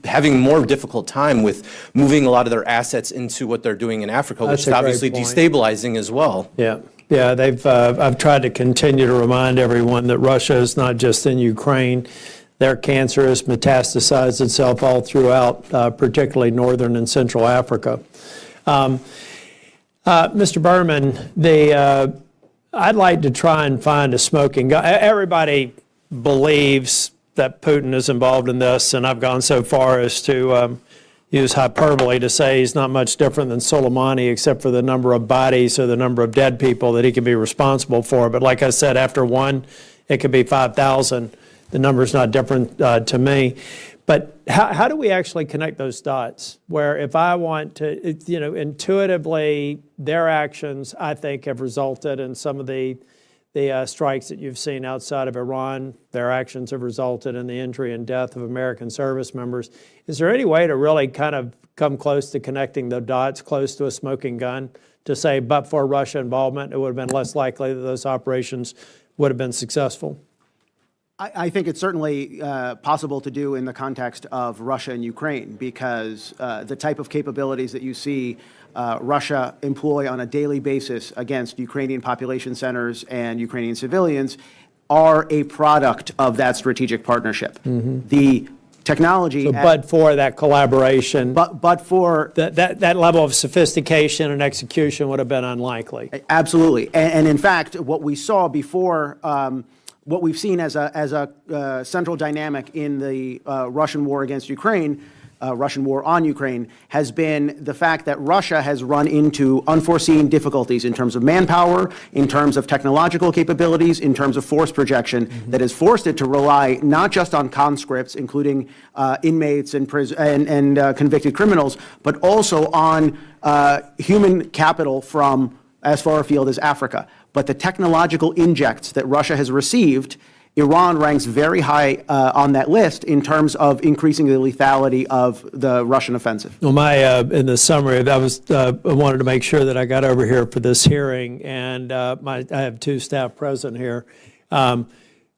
having a more difficult time with moving a lot of their assets into what they're doing in Africa, which is obviously destabilizing as well. Yeah. Yeah, I've tried to continue to remind everyone that Russia is not just in Ukraine. Their cancer has metastasized itself all throughout, particularly northern and central Africa. Mr. Berman, I'd like to try and find a smoking gun. Everybody believes that Putin is involved in this, and I've gone so far as to use hyperbole to say he's not much different than Soleimani, except for the number of bodies or the number of dead people that he can be responsible for. But like I said, after one, it could be 5,000. The number's not different to me. But how do we actually connect those dots? Where if I want to, intuitively, their actions, I think, have resulted in some of the strikes that you've seen outside of Iran. Their actions have resulted in the injury and death of American service members. Is there any way to really kind of come close to connecting the dots, close to a smoking gun, to say, but for Russia involvement, it would have been less likely that those operations would have been successful? I think it's certainly possible to do in the context of Russia and Ukraine, because the type of capabilities that you see Russia employ on a daily basis against Ukrainian population centers and Ukrainian civilians are a product of that strategic partnership. The technology. But for that collaboration. But for. That level of sophistication and execution would have been unlikely. Absolutely. And in fact, what we saw before. What we've seen as a central dynamic in the Russian war against Ukraine, Russian war on Ukraine, has been the fact that Russia has run into unforeseen difficulties in terms of manpower, in terms of technological capabilities, in terms of force projection, that has forced it to rely not just on conscripts, including inmates and convicted criminals, but also on human capital from as far afield as Africa. But the technological injects that Russia has received, Iran ranks very high on that list in terms of increasing the lethality of the Russian offensive. Well, in the summary, I wanted to make sure that I got over here for this hearing, and I have two staff present here. I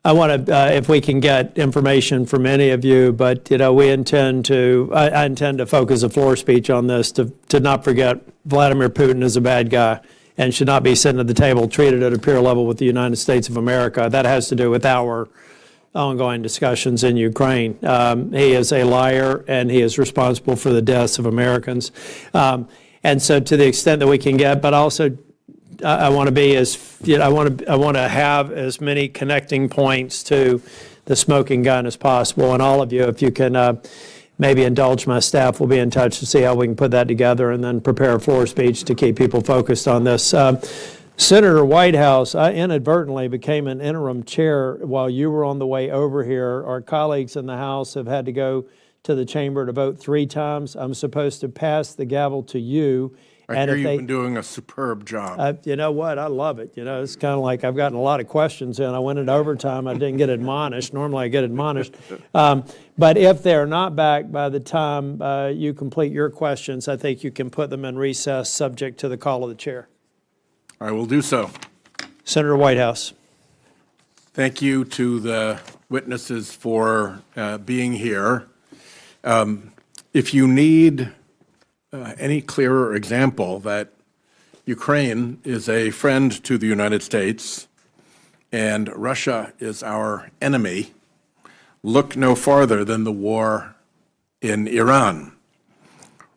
want to, if we can get information from any of you, but I intend to focus a floor speech on this to not forget Vladimir Putin is a bad guy and should not be sitting at the table treated at a peer level with the United States of America. That has to do with our ongoing discussions in Ukraine. He is a liar, and he is responsible for the deaths of Americans. And so to the extent that we can get, but also I want to be I want to have as many connecting points to the smoking gun as possible. And all of you, if you can maybe indulge my staff, we'll be in touch to see how we can put that together and then prepare a floor speech to keep people focused on this. Senator Whitehouse, I inadvertently became an interim chair while you were on the way over here. Our colleagues in the House have had to go to the chamber to vote 3 times. I'm supposed to pass the gavel to you, I And hear if you've they- been doing a superb job. You know what? I love it. You know, it's kind of like I've gotten a lot of questions in. I went into overtime. I didn't get admonished. Normally I get admonished. But if they're not back by the time you complete your questions, I think you can put them in recess subject to the call of the chair. I will do so. Senator Whitehouse. Thank you to the witnesses for being here. If you need any clearer example that Ukraine is a friend to the United States and Russia is our enemy, look no farther than the war in Iran.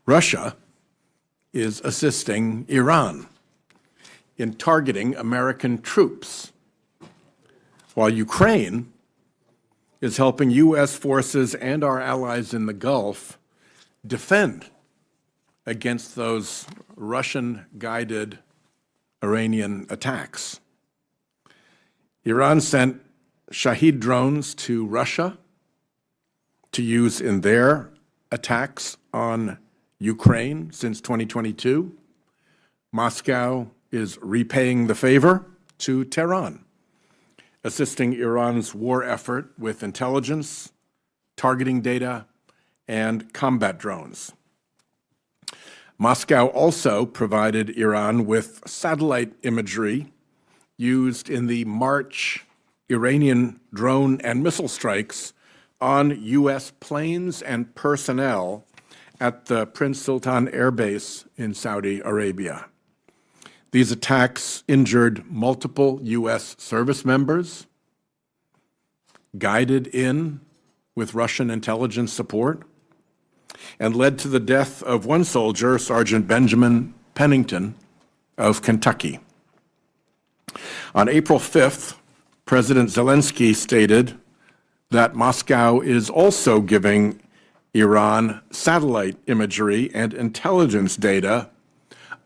Russia is assisting Iran in targeting American troops, while Ukraine is helping U.S. forces and our allies in the Gulf defend against those Russian-guided Iranian attacks. Iran sent Shahid drones to Russia to use in their attacks on Ukraine since 2022. Moscow is repaying the favor to Tehran, assisting Iran's war effort with intelligence, targeting data, and combat drones. Moscow also provided Iran with satellite imagery used in the March Iranian drone and missile strikes on U.S. planes and personnel at the Prince Sultan Air Base in Saudi Arabia. These attacks injured multiple U.S. service members, guided in with Russian intelligence support, and led to the death of one soldier, Sergeant Benjamin Pennington of Kentucky. On April 5th, President Zelensky stated that Moscow is also giving Iran satellite imagery and intelligence data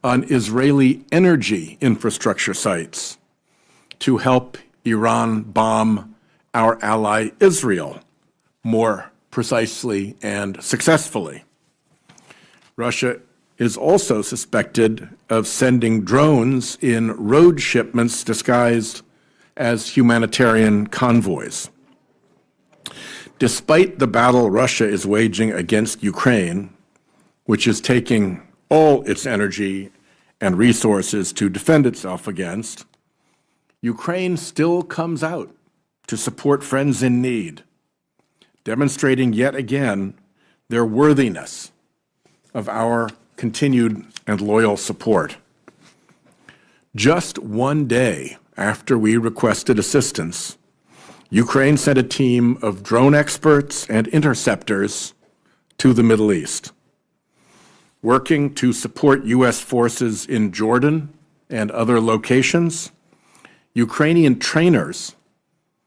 on Israeli energy infrastructure sites to help Iran bomb our ally Israel more precisely and successfully. Russia is also suspected of sending drones in road shipments disguised as humanitarian convoys. Despite the battle Russia is waging against Ukraine, which is taking all its energy and resources to defend itself against, Ukraine still comes out to support friends in need, demonstrating yet again their worthiness of our continued and loyal support. Just one day after we requested assistance, Ukraine sent a team of drone experts and interceptors to the Middle East, working to support U.S. forces in Jordan and other locations. Ukrainian trainers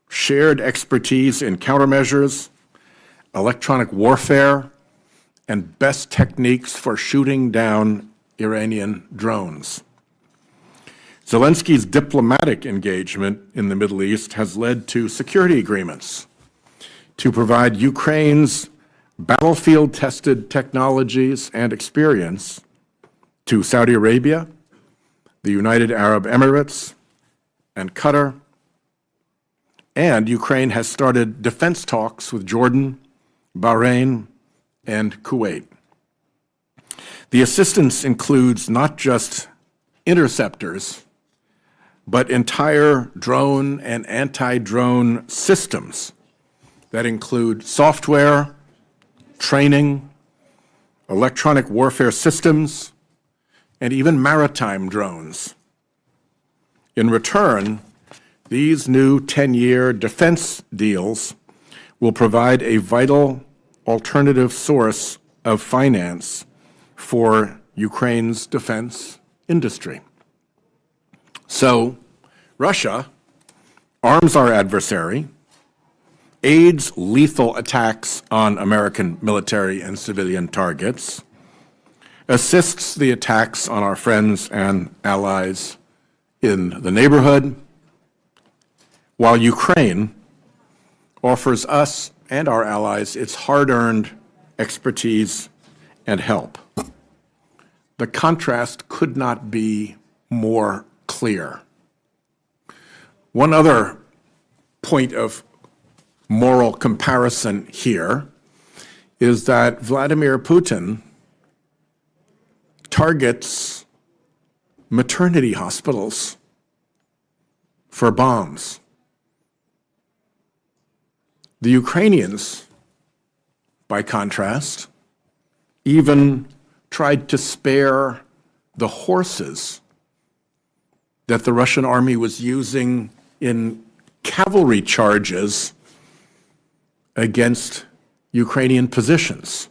shared expertise in countermeasures, electronic warfare, and best techniques for shooting down Iranian drones. Zelensky's diplomatic engagement in the Middle East has led to security agreements to provide Ukraine's battlefield-tested technologies and experience to Saudi Arabia, the United Arab Emirates, and Qatar. And Ukraine has started defense talks with Jordan, Bahrain, and Kuwait. The assistance includes not just interceptors, but entire drone and anti-drone systems that include software, training, electronic warfare systems, and even maritime drones. In return, these new 10-year defense deals will provide a vital alternative source of finance for Ukraine's defense industry. So, Russia arms our adversary, aids lethal attacks on American military and civilian targets, assists the attacks on our friends and allies in the neighborhood, while Ukraine offers us and our allies its hard-earned expertise and help. the contrast could not be more clear. One other point of moral comparison here is that Vladimir Putin targets maternity hospitals for bombs. The Ukrainians, by contrast, even tried to spare the horses that the Russian army was using in cavalry charges against Ukrainian positions.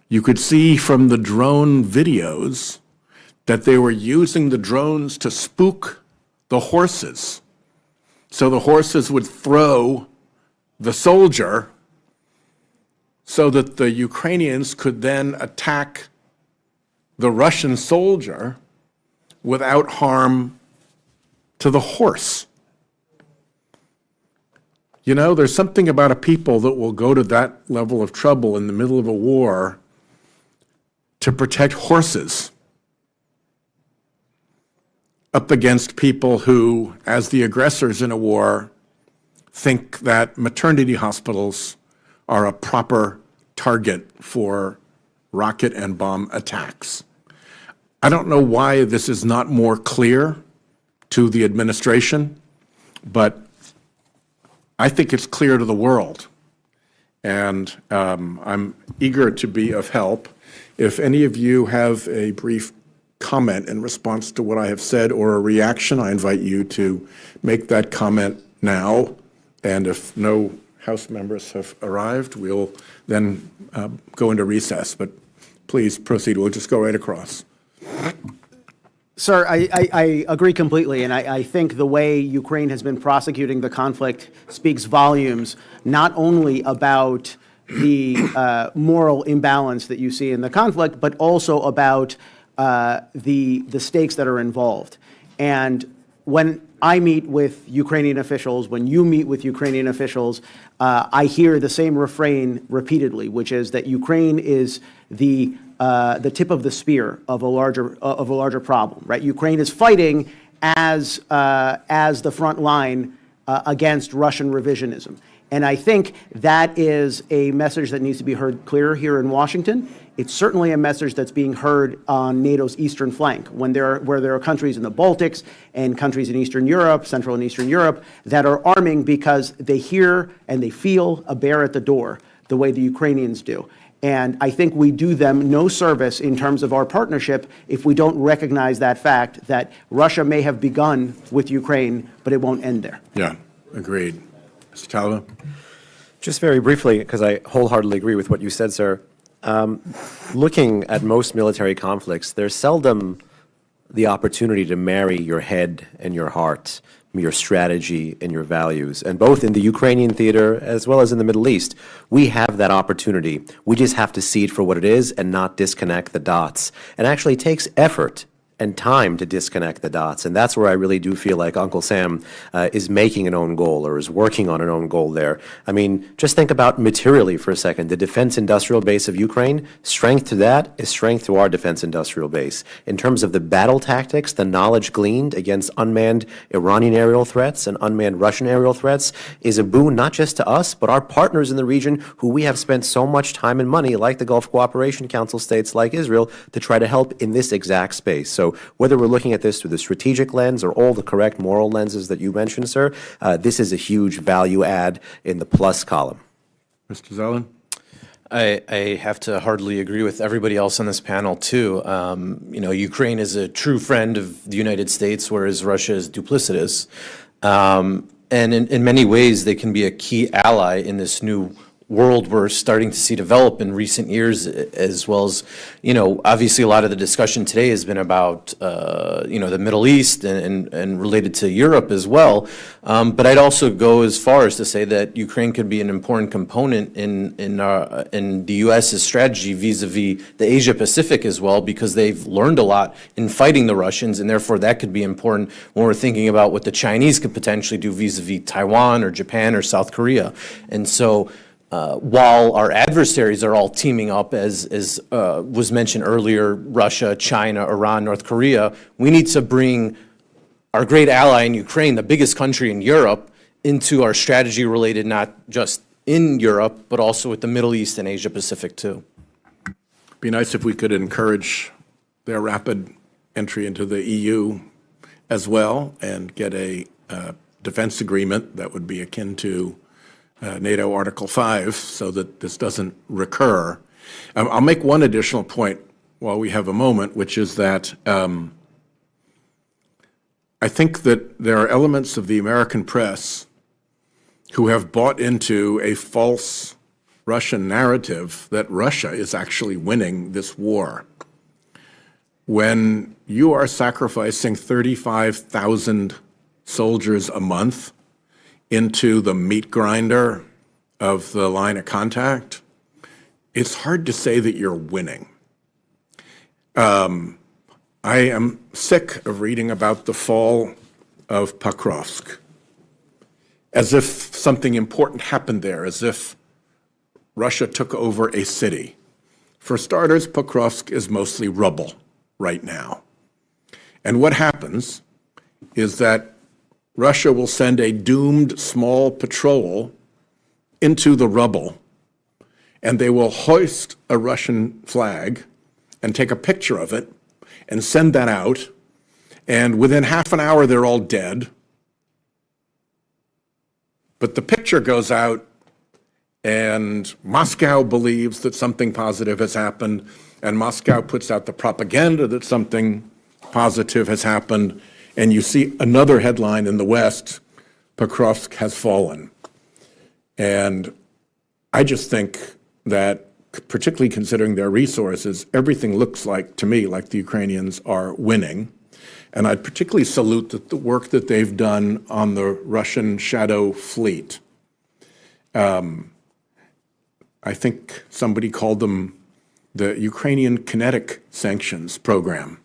You could see from the drone videos that they were using the drones to spook the horses. So the horses would throw the soldier so that the Ukrainians could then attack the Russian soldier without harm to the horse. You know, there's something about a people that will go to that level of trouble in the middle of a war to protect horses up against people who, as the aggressors in a war, think that maternity hospitals are a proper target for rocket and bomb attacks. I don't know why this is not more clear to the administration, but I think it's clear to the world. And I'm eager to be of help. If any of you have a brief comment in response to what I have said or a reaction, I invite you to make that comment now. And if no House members have arrived, we'll then go into recess. But please proceed. We'll just go right across. Sir, I agree completely, and I think the way Ukraine has been prosecuting the conflict speaks volumes, not only about the moral imbalance that you see in the conflict, but also about the stakes that are involved. And when I meet with Ukrainian officials, when you meet with Ukrainian officials, I hear the same refrain repeatedly, which is that Ukraine is the tip of the spear of a larger problem, right? Ukraine is fighting as the front line against Russian revisionism. And I think that is a message that needs to be heard clearer here in Washington. It's certainly a message that's being heard on NATO's eastern flank, where there are countries in the Baltics and countries in Eastern Europe, Central and Eastern Europe, that are arming because they hear and they feel a bear at the door, the way the Ukrainians do. And I think we do them no service in terms of our partnership if we don't recognize that fact that Russia may have begun with Ukraine, but it won't end there. Yeah, agreed. Mr. Talbot? Just very briefly, because I wholeheartedly agree with what you said, sir. Looking at most military conflicts, there's seldom the opportunity to marry your head and your heart, your strategy and your values. And both in the Ukrainian theater as well as in the Middle East, we have that opportunity. We just have to see it for what it is and not disconnect the dots. It actually takes effort and time to disconnect the dots. And that's where I really do feel like Uncle Sam is making an own goal or is working on an own goal there. I mean, just think about materially for a second. The defense industrial base of Ukraine, strength to that is strength to our defense industrial base. In terms of the battle tactics, the knowledge gleaned against unmanned Iranian aerial threats and unmanned Russian aerial threats is a boon not just to us, but our partners in the region who we have spent so much time and money, like the Gulf Cooperation Council states like Israel, to try to help in this exact space. So whether we're looking at this through the strategic lens or all the correct moral lenses that you mentioned, sir, this is a huge value add in the plus column. Mr. Zelen? I have to hardly agree with everybody else on this panel, too. You know, Ukraine is a true friend of the United States, whereas Russia is duplicitous. And in many ways, they can be a key ally in this new world we're starting to see develop in recent years, as well as, you know, obviously a lot of the discussion today has been about, you know, the Middle East and related to Europe as well. But I'd also go as far as to say that Ukraine could be an important component in the U.S.'s strategy vis-a-vis the Asia Pacific as well, because they've learned a lot in fighting the Russians, and therefore that could be important when we're thinking about what the Chinese could potentially do vis-a-vis Taiwan or Japan or South Korea. And so while our adversaries are all teaming up, as was mentioned earlier, Russia, China, Iran, North Korea, we need to bring our great ally in Ukraine, the biggest country in Europe, into our strategy related not just in Europe, but also with the Middle East and Asia Pacific too. Be nice if we could encourage their rapid entry into the EU as well and get a defense agreement that would be akin to NATO Article 5 so that this doesn't recur. I'll make one additional point while we have a moment, which is that I think that there are elements of the American press who have bought into a false Russian narrative that Russia is actually winning this war. When you are sacrificing 35,000 soldiers a month into the meat grinder of the line of contact, it's hard to say that you're winning. I am sick of reading about the fall of Pokrovsk, as if something important happened there, as if Russia took over a city. For starters, Pokrovsk is mostly rubble right now. And what happens is that Russia will send a doomed small patrol into the rubble, and they will hoist a Russian flag and take a picture of it and send that out, and within half an hour they're all dead. But the picture goes out, and Moscow believes that something positive has happened, and Moscow puts out the propaganda that something positive has happened, and you see another headline in the West, Pokrovsk has fallen. And I just think that, particularly considering their resources, everything looks like, to me, like the Ukrainians are winning. And I'd particularly salute the work that they've done on the Russian shadow fleet. I think somebody called them the Ukrainian kinetic sanctions program.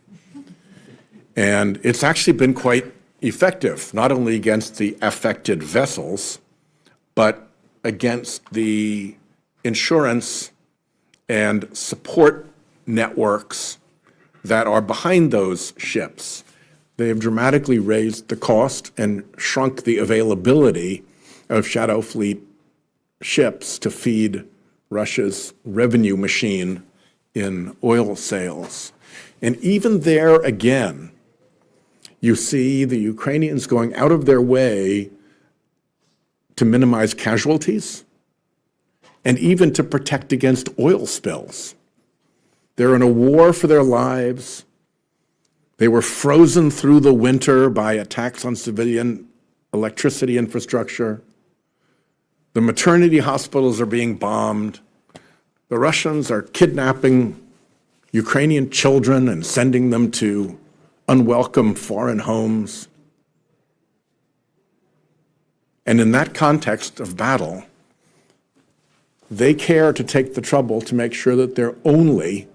And it's actually been quite effective, not only against the affected vessels, but against the insurance and support networks that are behind those ships. They have dramatically raised the cost and shrunk the availability of shadow fleet ships to feed Russia's revenue machine in oil sales. And even there again, you see the Ukrainians going out of their way to minimize casualties and even to protect against oil spills. They're in a war for their lives. They were frozen through the winter by attacks on civilian electricity infrastructure. The maternity hospitals are being bombed. The Russians are kidnapping Ukrainian children and sending them to unwelcome foreign homes. And in that context of battle, they care to take the trouble to make sure that they're only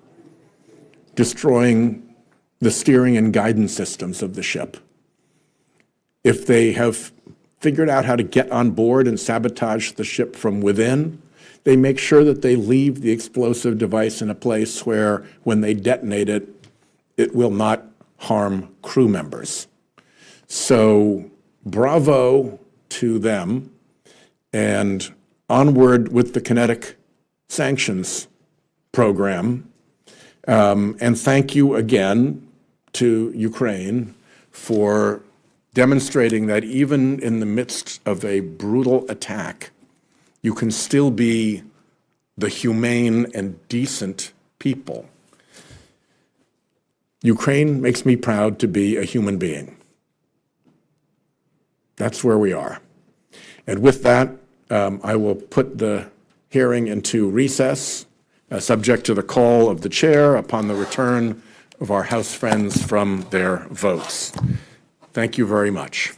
destroying the steering and guidance systems of the ship. If they have figured out how to get on board and sabotage the ship from within, they make sure that they leave the explosive device in a place where, when they detonate it, it will not harm crew members. So, bravo to them, and onward with the kinetic sanctions program. And thank you again to Ukraine for demonstrating that even in the midst of a brutal attack, you can still be the humane and decent people. Ukraine makes me proud to be a human being. That's where we are. And with that, I will put the hearing into recess, subject to the call of the chair upon the return of our House friends from their votes. Thank you very much.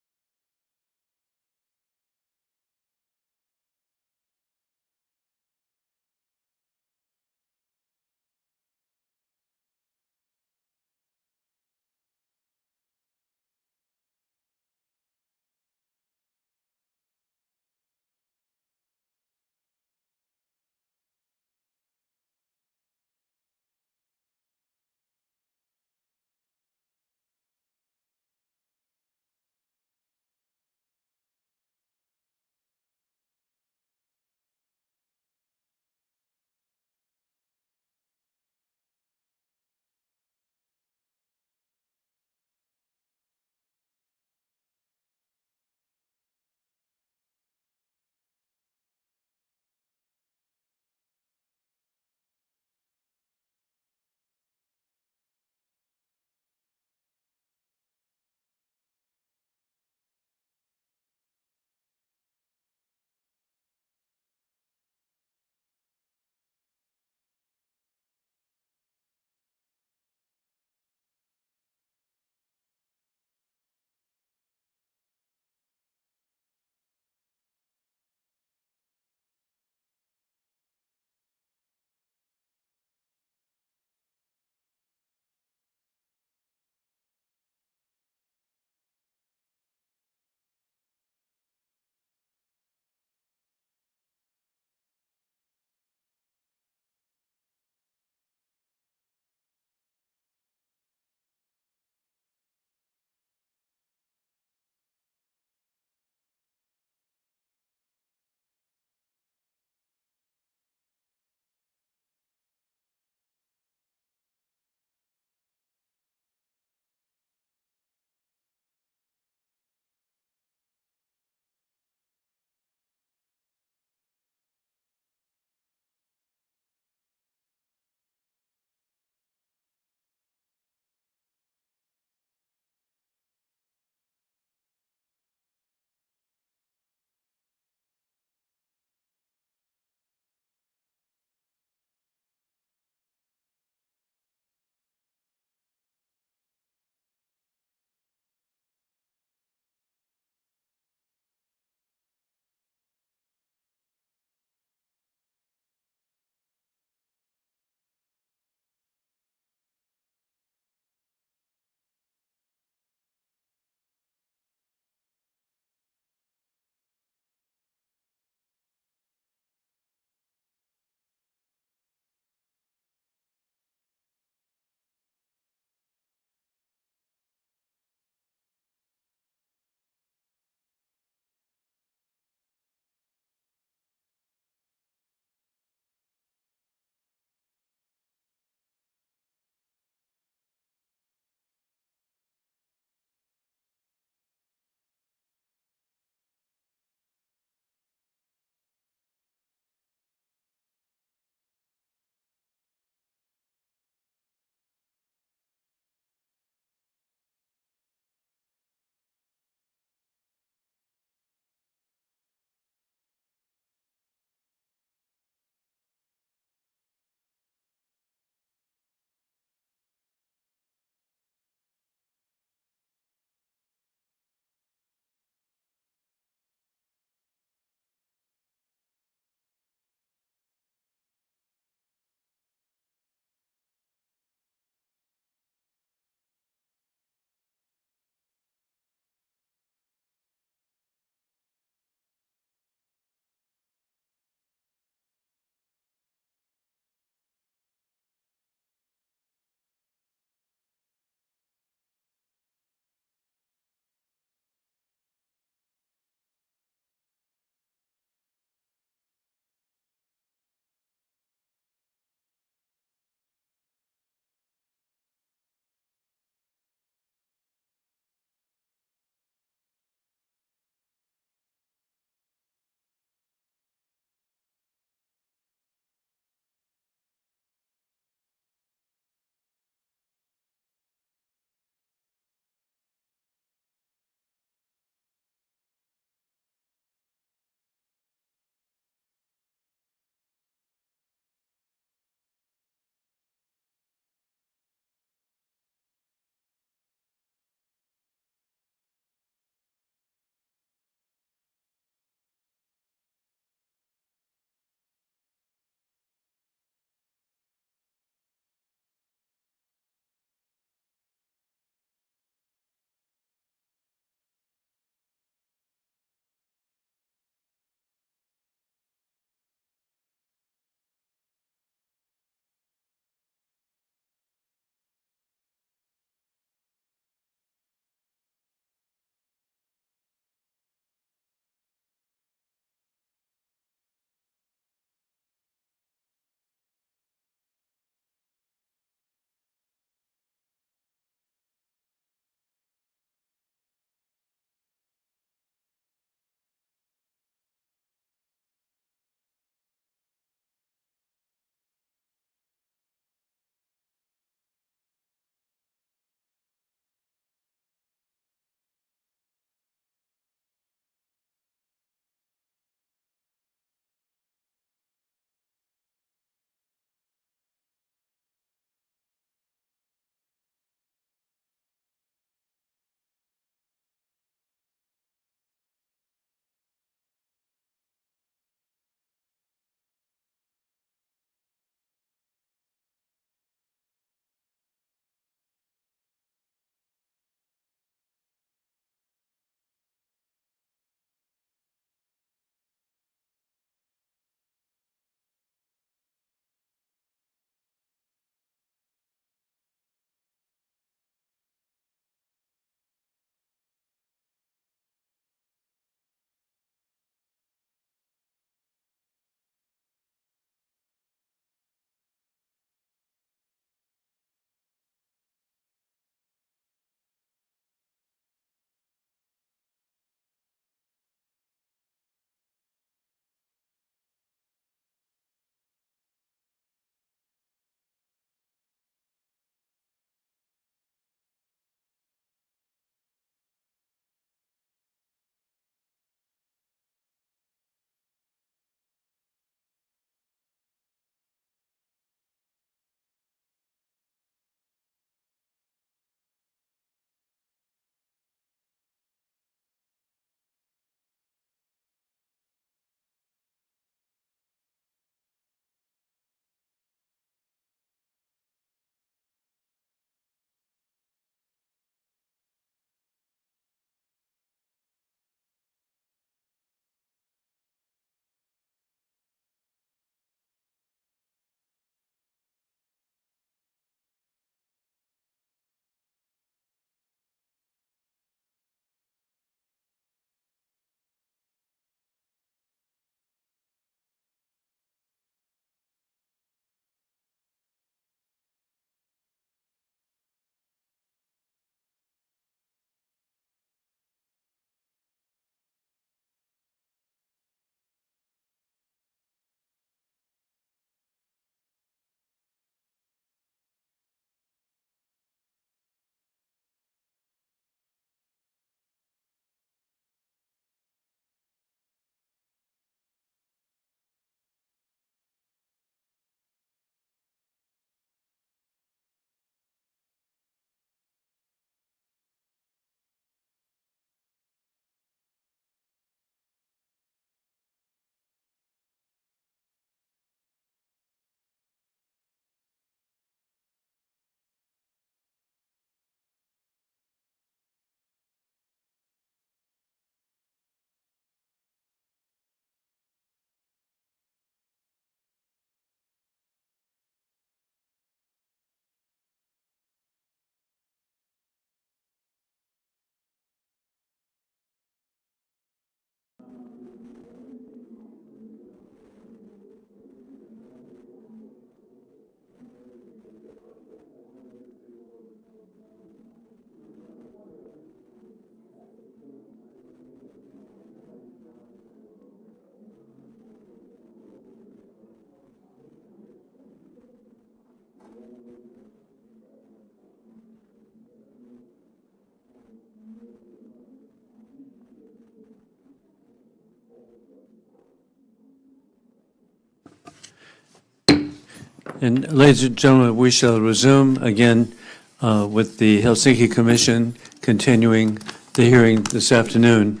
And ladies and gentlemen, we shall resume again with the Helsinki Commission continuing the hearing this afternoon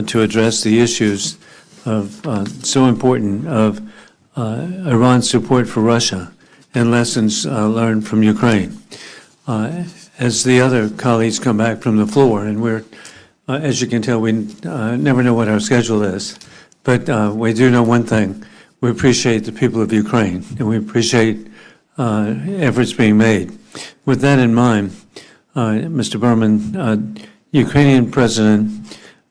to address the issues of so important of Iran's support for Russia and lessons learned from Ukraine. As the other colleagues come back from the floor, and we're, as you can tell, we never know what our schedule is, but we do know one thing. We appreciate the people of Ukraine, and we appreciate efforts being made. With that in mind, Mr. Berman, Ukrainian President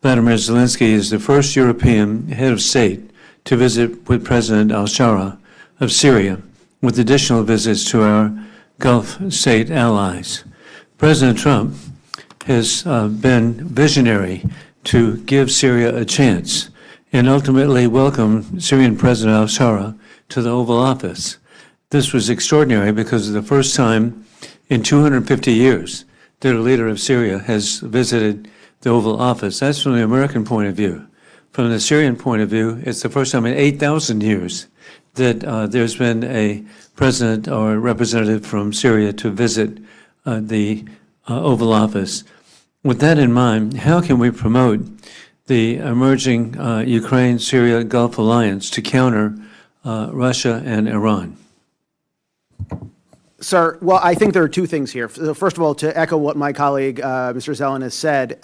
Vladimir Zelensky is the first European head of state to visit with President al-Shara of Syria, with additional visits to our Gulf state allies. President Trump has been visionary to give Syria a chance and ultimately welcome Syrian President al-Shara to the Oval Office. This was extraordinary because it's the first time in 250 years that a leader of Syria has visited the Oval Office. That's from the American point of view. From the Syrian point of view, it's the first time in 8,000 years that there's been a president or a representative from Syria to visit the Oval Office. With that in mind, how can we promote the emerging Ukraine-Syria Gulf alliance to counter Russia and Iran? Sir, well, I think there are two things here. First of all, to echo what my colleague, Mr. Zelen, has said,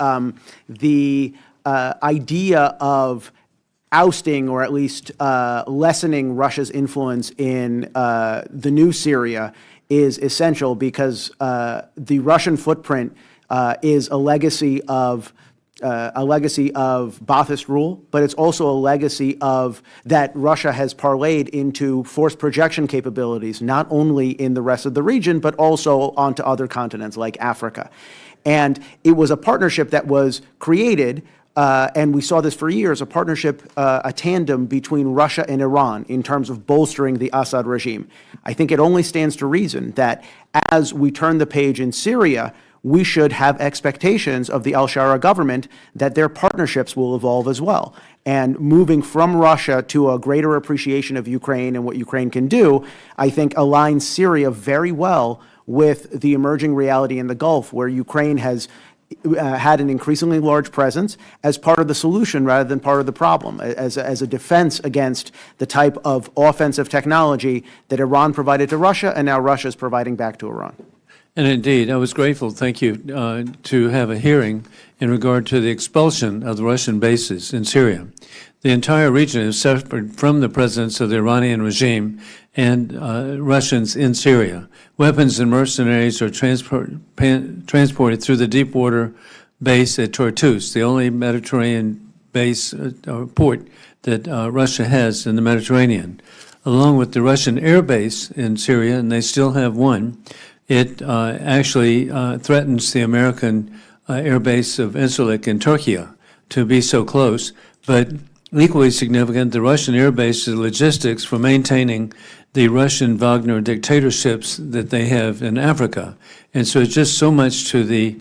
the idea of ousting or at least lessening Russia's influence in the new Syria is essential because the Russian footprint is a legacy of Ba'athist rule, but it's also a legacy of that Russia has parlayed into force projection capabilities, not only in the rest of the region, but also onto other continents like Africa. And it was a partnership that was created, and we saw this for years, a partnership, a tandem between Russia and Iran in terms of bolstering the Assad regime. I think it only stands to reason that as we turn the page in Syria, we should have expectations of the al-Shara government that their partnerships will evolve as well. And moving from Russia to a greater appreciation of Ukraine and what Ukraine can do, I think aligns Syria very well with the emerging reality in the Gulf, where Ukraine has had an increasingly large presence as part of the solution rather than part of the problem, as a defense against the type of offensive technology that Iran provided to Russia and now Russia is providing back to Iran. And indeed, I was grateful, thank you, to have a hearing in regard to the expulsion of the Russian bases in Syria. The entire region is separate from the presence of the Iranian regime and Russians in Syria. Weapons and mercenaries are transported through the deep water base at Tartus, the only Mediterranean base or port that Russia has in the Mediterranean. Along with the Russian air base in Syria, and they still have one, it actually threatens the American air base of Incirlik in Turkey to be so close. But equally significant, the Russian air base is logistics for maintaining the Russian Wagner dictatorships that they have in Africa. And so it's just so much to the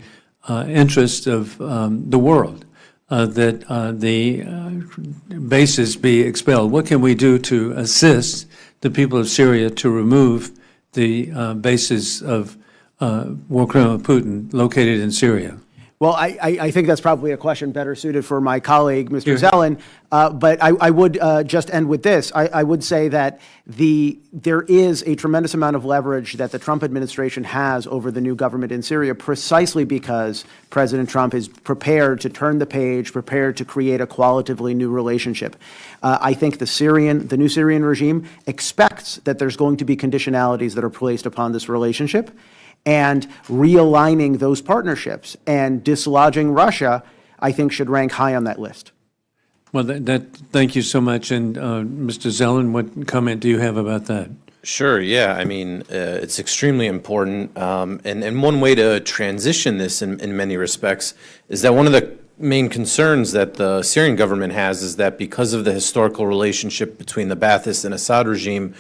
interest of the world that the bases be expelled. What can we do to assist the people of Syria to remove the bases of war criminal Putin located in Syria? Well, I think that's probably a question better suited for my colleague, Mr. Zelen, but I would just end with this. I would say that there is a tremendous amount of leverage that the Trump administration has over the new government in Syria precisely because President Trump is prepared to turn the page, prepared to create a qualitatively new relationship. I think the new Syrian regime expects that there's going to be conditionalities that are placed upon this relationship, and realigning those partnerships and dislodging Russia, I think, should rank high on that list. Well, thank you so much. And Mr. Zelen, what comment do you have about that? Sure, yeah. I mean, it's extremely important. And one way to transition this in many respects is that one of the main concerns that the Syrian government has is that because of the historical relationship between the Ba'athist and Assad regime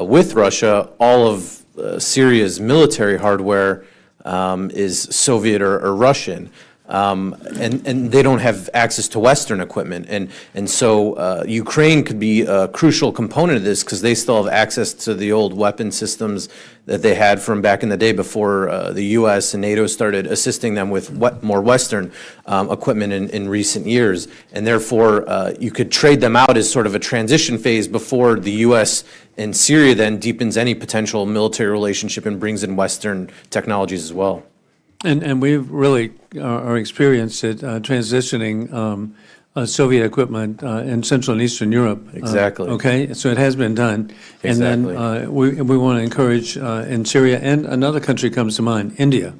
with Russia, all of Syria's military hardware is Soviet or Russian. and they don't have access to Western equipment. And so Ukraine could be a crucial component of this because they still have access to the old weapon systems that they had from back in the day before the U.S. and NATO started assisting them with more Western equipment in recent years. And therefore, you could trade them out as sort of a transition phase before the U.S. and Syria then deepens any potential military relationship and brings in Western technologies as well. And we've really are experienced at transitioning Soviet equipment in Central and Eastern Europe. Exactly. Okay, so it has been done. Exactly. And then we want to encourage in Syria, and another country comes to mind, India,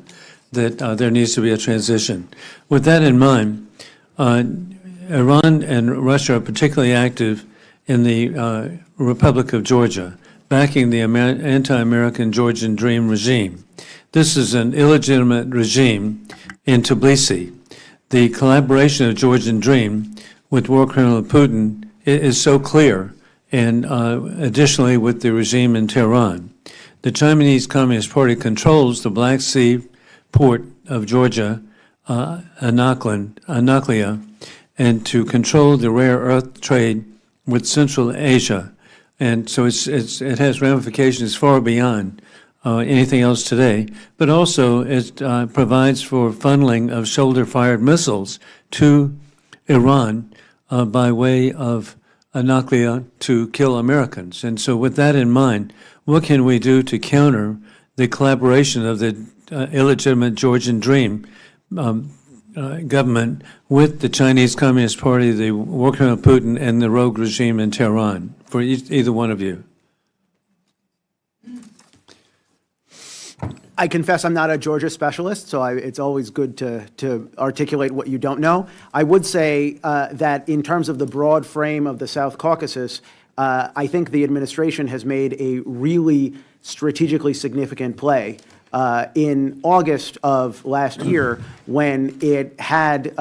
that there needs to be a transition. With that in mind, Iran and Russia are particularly active in the Republic of Georgia, backing the anti-American Georgian Dream regime. This is an illegitimate regime in Tbilisi. The collaboration of Georgian Dream with war criminal Putin is so clear, and additionally with the regime in Tehran. The Chinese Communist Party controls the Black Sea port of Georgia, Anaklia, and to control the rare earth trade with Central Asia. And so it has ramifications far beyond anything else today, but also it provides for funneling of shoulder-fired missiles to Iran by way of Anaklia to kill Americans. And so with that in mind, what can we do to counter the collaboration of the illegitimate Georgian Dream government with the Chinese Communist Party, the war criminal Putin, and the rogue regime in Tehran, for either one of you? I confess I'm not a Georgia specialist, so it's always good to articulate what you don't know. I would say that in terms of the broad frame of the South Caucasus, I think the administration has made a really strategically significant play. In August of last year, when it had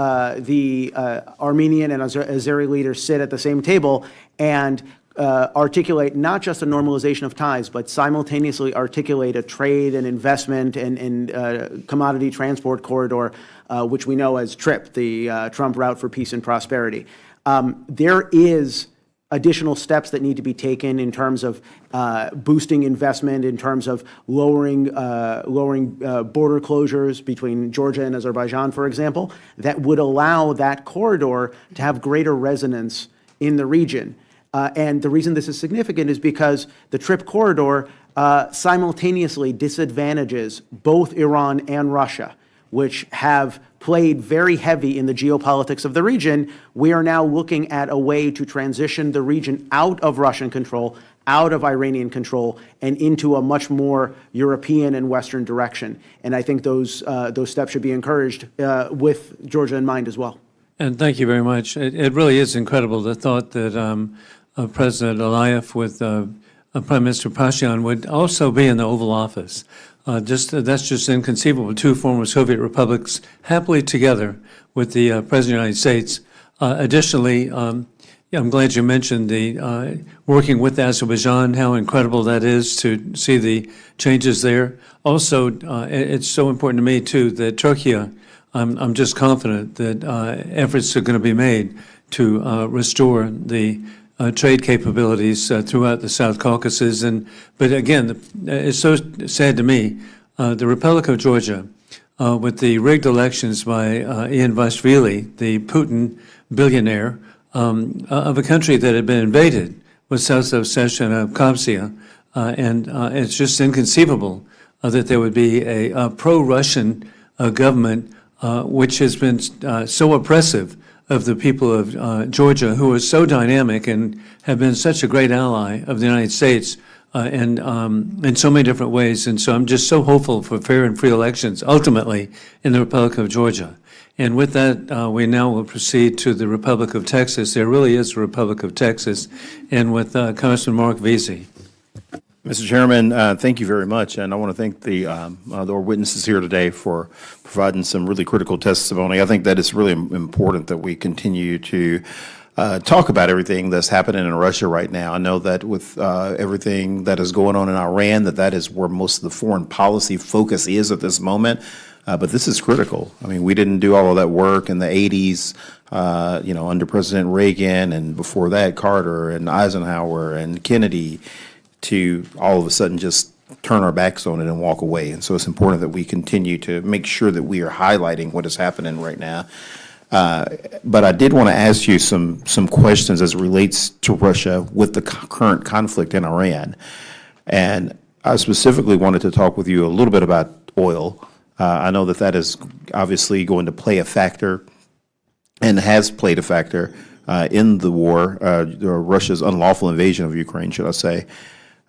the Armenian and Azeri leaders sit at the same table and articulate not just a normalization of ties, but simultaneously articulate a trade and investment and commodity transport corridor, which we know as TRIP, the Trump Route for Peace and Prosperity. There is additional steps that need to be taken in terms of boosting investment, in terms of lowering border closures between Georgia and Azerbaijan, for example, that would allow that corridor to have greater resonance in the region. And the reason this is significant is because the TRIP corridor simultaneously disadvantages both Iran and Russia, which have played very heavy in the geopolitics of the region. We are now looking at a way to transition the region out of Russian control, out of Iranian control, and into a much more European and Western direction. And I think those steps should be encouraged with Georgia in mind as well. And thank you very much. It really is incredible, the thought that President Aliyev with Prime Minister Pashinyan would also be in the Oval Office. That's just inconceivable. Two former Soviet republics happily together with the President of the United States. Additionally, I'm glad you mentioned the working with Azerbaijan, how incredible that is to see the changes there. Also, it's so important to me, too, that Turkey, I'm just confident that efforts are going to be made to restore the trade capabilities throughout the South Caucasus. But again, it's so sad to me, the Republic of Georgia, with the rigged elections by Ian Vashvili, the Putin billionaire, of a country that had been invaded with South Ossetia and Abkhazia, and it's just inconceivable that there would be a pro-Russian government which has been so oppressive of the people of Georgia, who are so dynamic and have been such a great ally of the United States and in so many different ways. And so I'm just so hopeful for fair and free elections, ultimately, in the Republic of Georgia. And with that, we now will proceed to the Republic of Texas. There really is a Republic of Texas, and with Congressman Mark Vesey. Mr. Chairman, thank you very much, and I want to thank the witnesses here today for providing some really critical testimony. I think that it's really important that we continue to talk about everything that's happening in Russia right now. I know that with everything that is going on in Iran, that is where most of the foreign policy focus is at this moment. But this is critical. I mean, we didn't do all of that work in the 80s, under President Reagan, and before that, Carter and Eisenhower and Kennedy, to all of a sudden just turn our backs on it and walk away. And so it's important that we continue to make sure that we are highlighting what is happening right now. But I did want to ask you some questions as it relates to Russia with the current conflict in Iran. And I specifically wanted to talk with you a little bit about oil. I know that that is obviously going to play a factor and has played a factor in the war, Russia's unlawful invasion of Ukraine, should I say.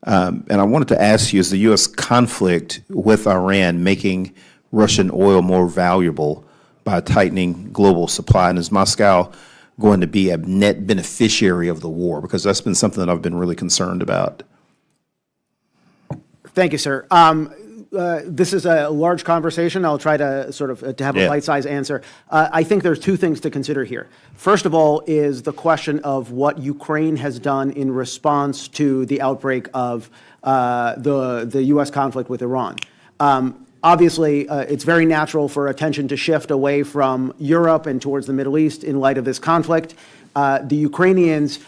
And I wanted to ask you, is the U.S. conflict with Iran making Russian oil more valuable by tightening global supply? And is Moscow going to be a net beneficiary of the war? Because that's been something that I've been really concerned about. Thank you, sir. This is a large conversation. I'll try to sort of to have a bite-sized answer. I think there's two things to consider here. First of all is the question of what Ukraine has done in response to the outbreak of the U.S. conflict with Iran. Obviously, it's very natural for attention to shift away from Europe and towards the Middle East in light of this conflict. The Ukrainians,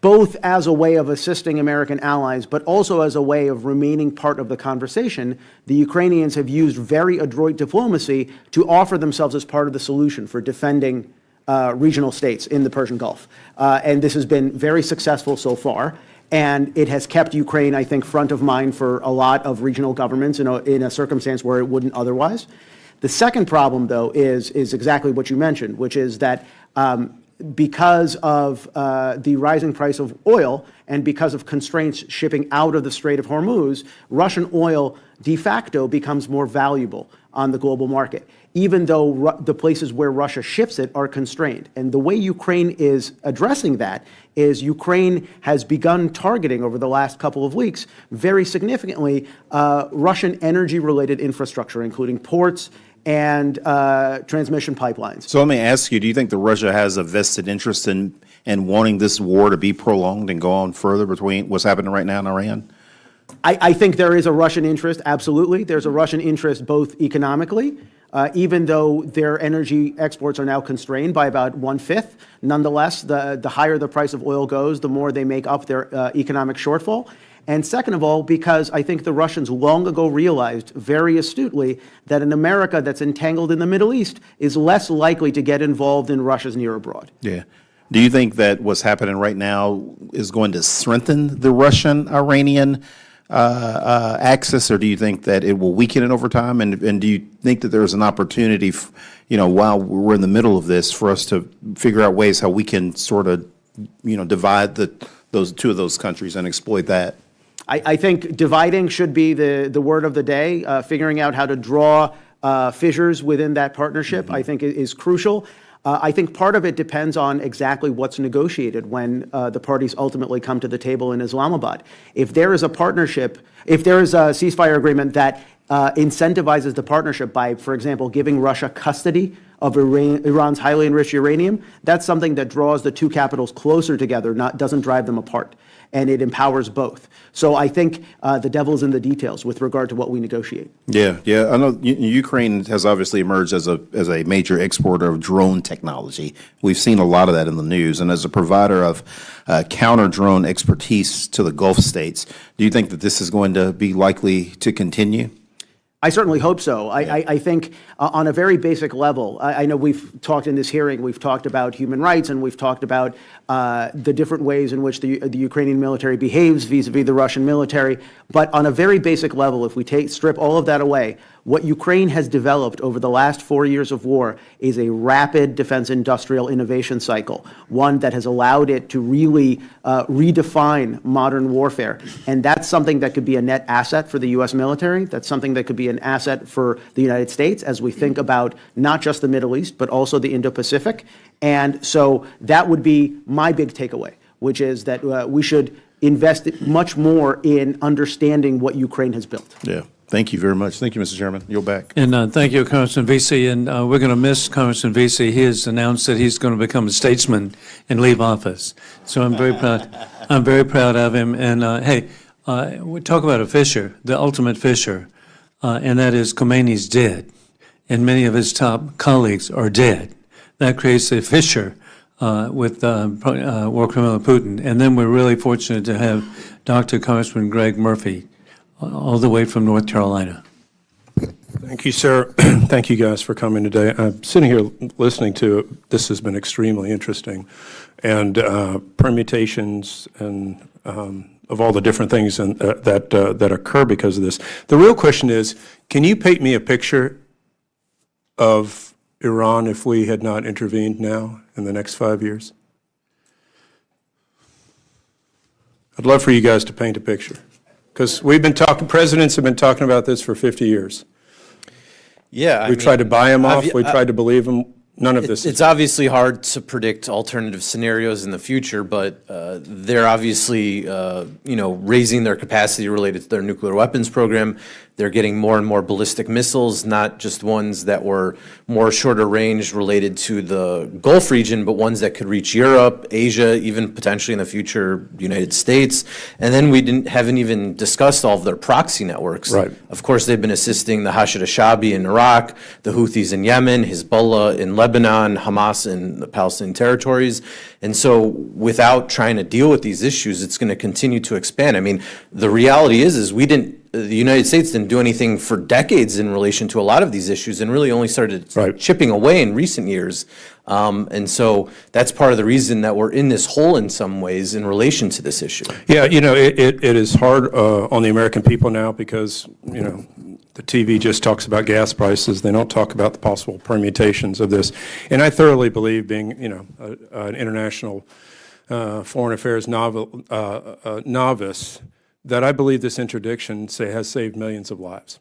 both as a way of assisting American allies, but also as a way of remaining part of the conversation, the Ukrainians have used very adroit diplomacy to offer themselves as part of the solution for defending regional states in the Persian Gulf. And this has been very successful so far. And it has kept Ukraine, I think, front of mind for a lot of regional governments in a circumstance where it wouldn't otherwise. The second problem, though, is exactly what you mentioned, which is that because of the rising price of oil and because of constraints shipping out of the Strait of Hormuz, Russian oil de facto becomes more valuable on the global market, even though the places where Russia ships it are constrained. And the way Ukraine is addressing that is Ukraine has begun targeting over the last couple of weeks very significantly Russian energy-related infrastructure, including ports and transmission pipelines. So let me ask you, do you think that Russia has a vested interest in wanting this war to be prolonged and go on further between what's happening right now in Iran? I think there is a Russian interest, absolutely. There's a Russian interest both economically, even though their energy exports are now constrained by about 1/5. Nonetheless, the higher the price of oil goes, the more they make up their economic shortfall. And second of all, because I think the Russians long ago realized very astutely that an America that's entangled in the Middle East is less likely to get involved in Russia's near abroad. Yeah. Do you think that what's happening right now is going to strengthen the Russian-Iranian axis, or do you think that it will weaken it over time? And do you think that there's an opportunity, while we're in the middle of this, for us to figure out ways how we can sort of, divide those two of those countries and exploit that? I think dividing should be the word of the day. Figuring out how to draw fissures within that partnership, I think, is crucial. I think part of it depends on exactly what's negotiated when the parties ultimately come to the table in Islamabad. If there is a partnership, if there is a ceasefire agreement that incentivizes the partnership by, for example, giving Russia custody of Iran's highly enriched uranium, that's something that draws the two capitals closer together, doesn't drive them apart, and it empowers both. So I think the devil's in the details with regard to what we negotiate. Yeah. I know Ukraine has obviously emerged as a major exporter of drone technology. We've seen a lot of that in the news, and as a provider of counter-drone expertise to the Gulf states, do you think that this is going to be likely to continue? I certainly hope so. I think on a very basic level, I know we've talked in this hearing, we've talked about human rights, and we've talked about the different ways in which the Ukrainian military behaves vis-a-vis the Russian military. But on a very basic level, if we strip all of that away, what Ukraine has developed over the last 4 years of war is a rapid defense industrial innovation cycle, one that has allowed it to really redefine modern warfare. And that's something that could be a net asset for the U.S. military. That's something that could be an asset for the United States as we think about not just the Middle East, but also the Indo-Pacific. And so that would be my big takeaway, which is that we should invest much more in understanding what Ukraine has built. Yeah. Thank you very much. Thank you, Mr. Chairman. You're back. And thank you, Congressman Vesey. And we're going to miss Congressman Vesey. He has announced that he's going to become a statesman and leave office. So I'm very proud. I'm very proud of him. And hey, we talk about a fissure, the ultimate fissure. and that is Khomeini's dead, and many of his top colleagues are dead. That creates a fissure with war criminal Putin. And then we're really fortunate to have Dr. Congressman Greg Murphy, all the way from North Carolina. Thank you, sir. Thank you guys for coming today. I'm sitting here listening to it. This has been extremely interesting. And permutations and of all the different things that occur because of this. The real question is, can you paint me a picture of Iran if we had not intervened now in the next 5 years? I'd love for you guys to paint a picture. Because we've been talking, presidents have been talking about this for 50 years. Yeah, We tried to buy them off, we tried to believe them, none of this. It's obviously hard to predict alternative scenarios in the future, but they're obviously, raising their capacity related to their nuclear weapons program. They're getting more and more ballistic missiles, not just ones that were more shorter range related to the Gulf region, but ones that could reach Europe, Asia, even potentially in the future, the United States. And then we haven't even discussed all of their proxy networks. Right. Of course, they've been assisting the Hashid al-Shaabi in Iraq, the Houthis in Yemen, Hezbollah in Lebanon, Hamas in the Palestinian territories. And so without trying to deal with these issues, it's going to continue to expand. I mean, the reality is the United States didn't do anything for decades in relation to a lot of these issues and really only started chipping away in recent years. And so that's part of the reason that we're in this hole in some ways in relation to this issue. Yeah, it is hard on the American people now because, the TV just talks about gas prices. They don't talk about the possible permutations of this. And I thoroughly believe, being, an international foreign affairs novice, that I believe this interdiction has saved millions of lives.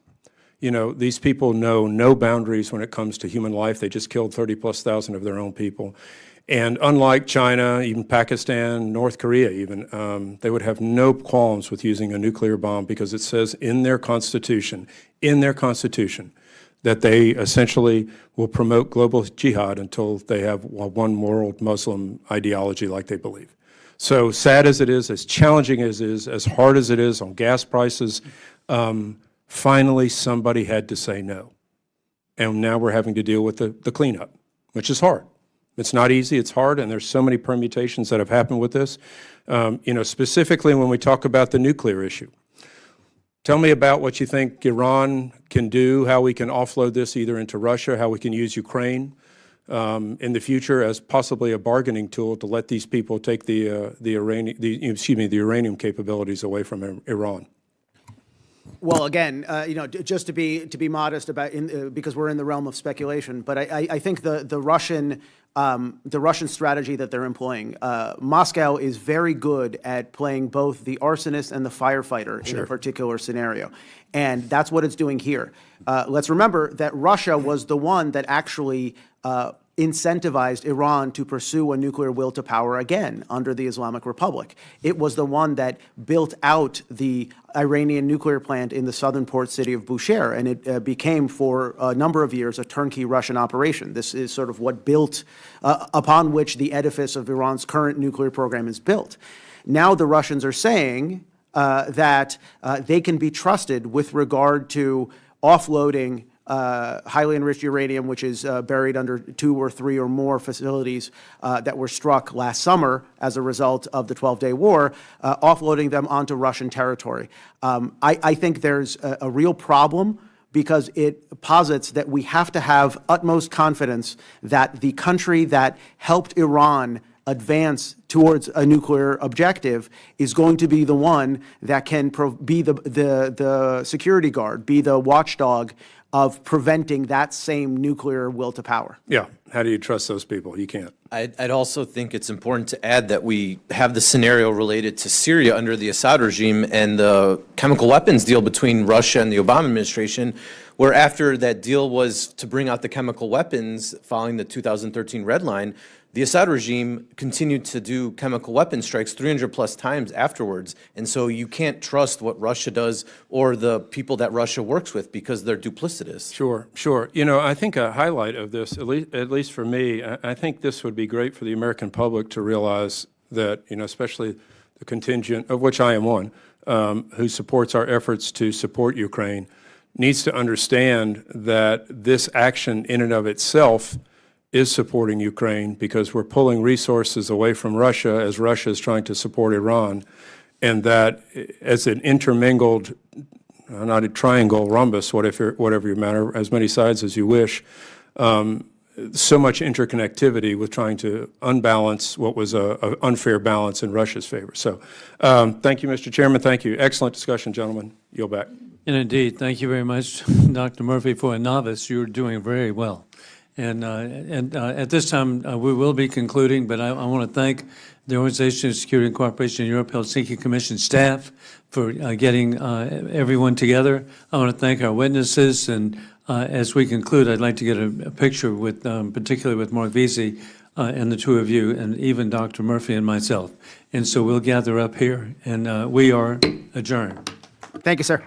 These people know no boundaries when it comes to human life. They just killed 30,000+ of their own people. And unlike China, even Pakistan, North Korea even, they would have no qualms with using a nuclear bomb because it says in their constitution, that they essentially will promote global jihad until they have one world Muslim ideology like they believe. So sad as it is, as challenging as it is, as hard as it is on gas prices, finally somebody had to say no. And now we're having to deal with the cleanup, which is hard. It's not easy, it's hard, and there's so many permutations that have happened with this. Specifically when we talk about the nuclear issue. Tell me about what you think Iran can do, how we can offload this either into Russia, how we can use Ukraine in the future as possibly a bargaining tool to let these people take the uranium capabilities away from Iran. Well, again, just to be modest about because we're in the realm of speculation, but I think the Russian strategy that they're employing, Moscow is very good at playing both the arsonist and the firefighter in a particular scenario, and that's what it's doing here. Let's remember that Russia was the one that actually incentivized Iran to pursue a nuclear will to power again under the Islamic Republic. It was the one that built out the Iranian nuclear plant in the southern port city of Bushehr, and it became for a number of years a turnkey Russian operation. This is sort of what built, upon which the edifice of Iran's current nuclear program is built. Now the Russians are saying that they can be trusted with regard to offloading highly enriched uranium, which is buried under 2 or 3 or more facilities that were struck last summer as a result of the 12-day war, offloading them onto Russian territory. I think there's a real problem because it posits that we have to have utmost confidence that the country that helped Iran advance towards a nuclear objective is going to be the one that can be the security guard, be the watchdog of preventing that same nuclear will to power. Yeah. How do you trust those people? You can't. I'd also think it's important to add that we have the scenario related to Syria under the Assad regime and the chemical weapons deal between Russia and the Obama administration, where after that deal was to bring out the chemical weapons following the 2013 red line, the Assad regime continued to do chemical weapon strikes 300+ times afterwards. And so you can't trust what Russia does or the people that Russia works with because they're duplicitous. Sure. I think a highlight of this, at least for me, I think this would be great for the American public to realize that, especially the contingent, of which I am one, who supports our efforts to support Ukraine, needs to understand that this action in and of itself is supporting Ukraine because we're pulling resources away from Russia as Russia is trying to support Iran, and that as an intermingled, not a triangle, rhombus, whatever you matter, as many sides as you wish, so much interconnectivity with trying to unbalance what was an unfair balance in Russia's favor. So thank you, Mr. Chairman. Thank you. Excellent discussion, gentlemen. Yield back. And indeed, thank you very much, Dr. Murphy. For a novice, you're doing very well. And at this time, we will be concluding, but I want to thank the Organization of Security and Cooperation in Europe Helsinki Commission staff for getting everyone together. I want to thank our witnesses, and as we conclude, I'd like to get a picture with, particularly with Mark Vesey and the two of you, and even Dr. Murphy and myself. And so we'll gather up here, and we are adjourned. Thank you, sir.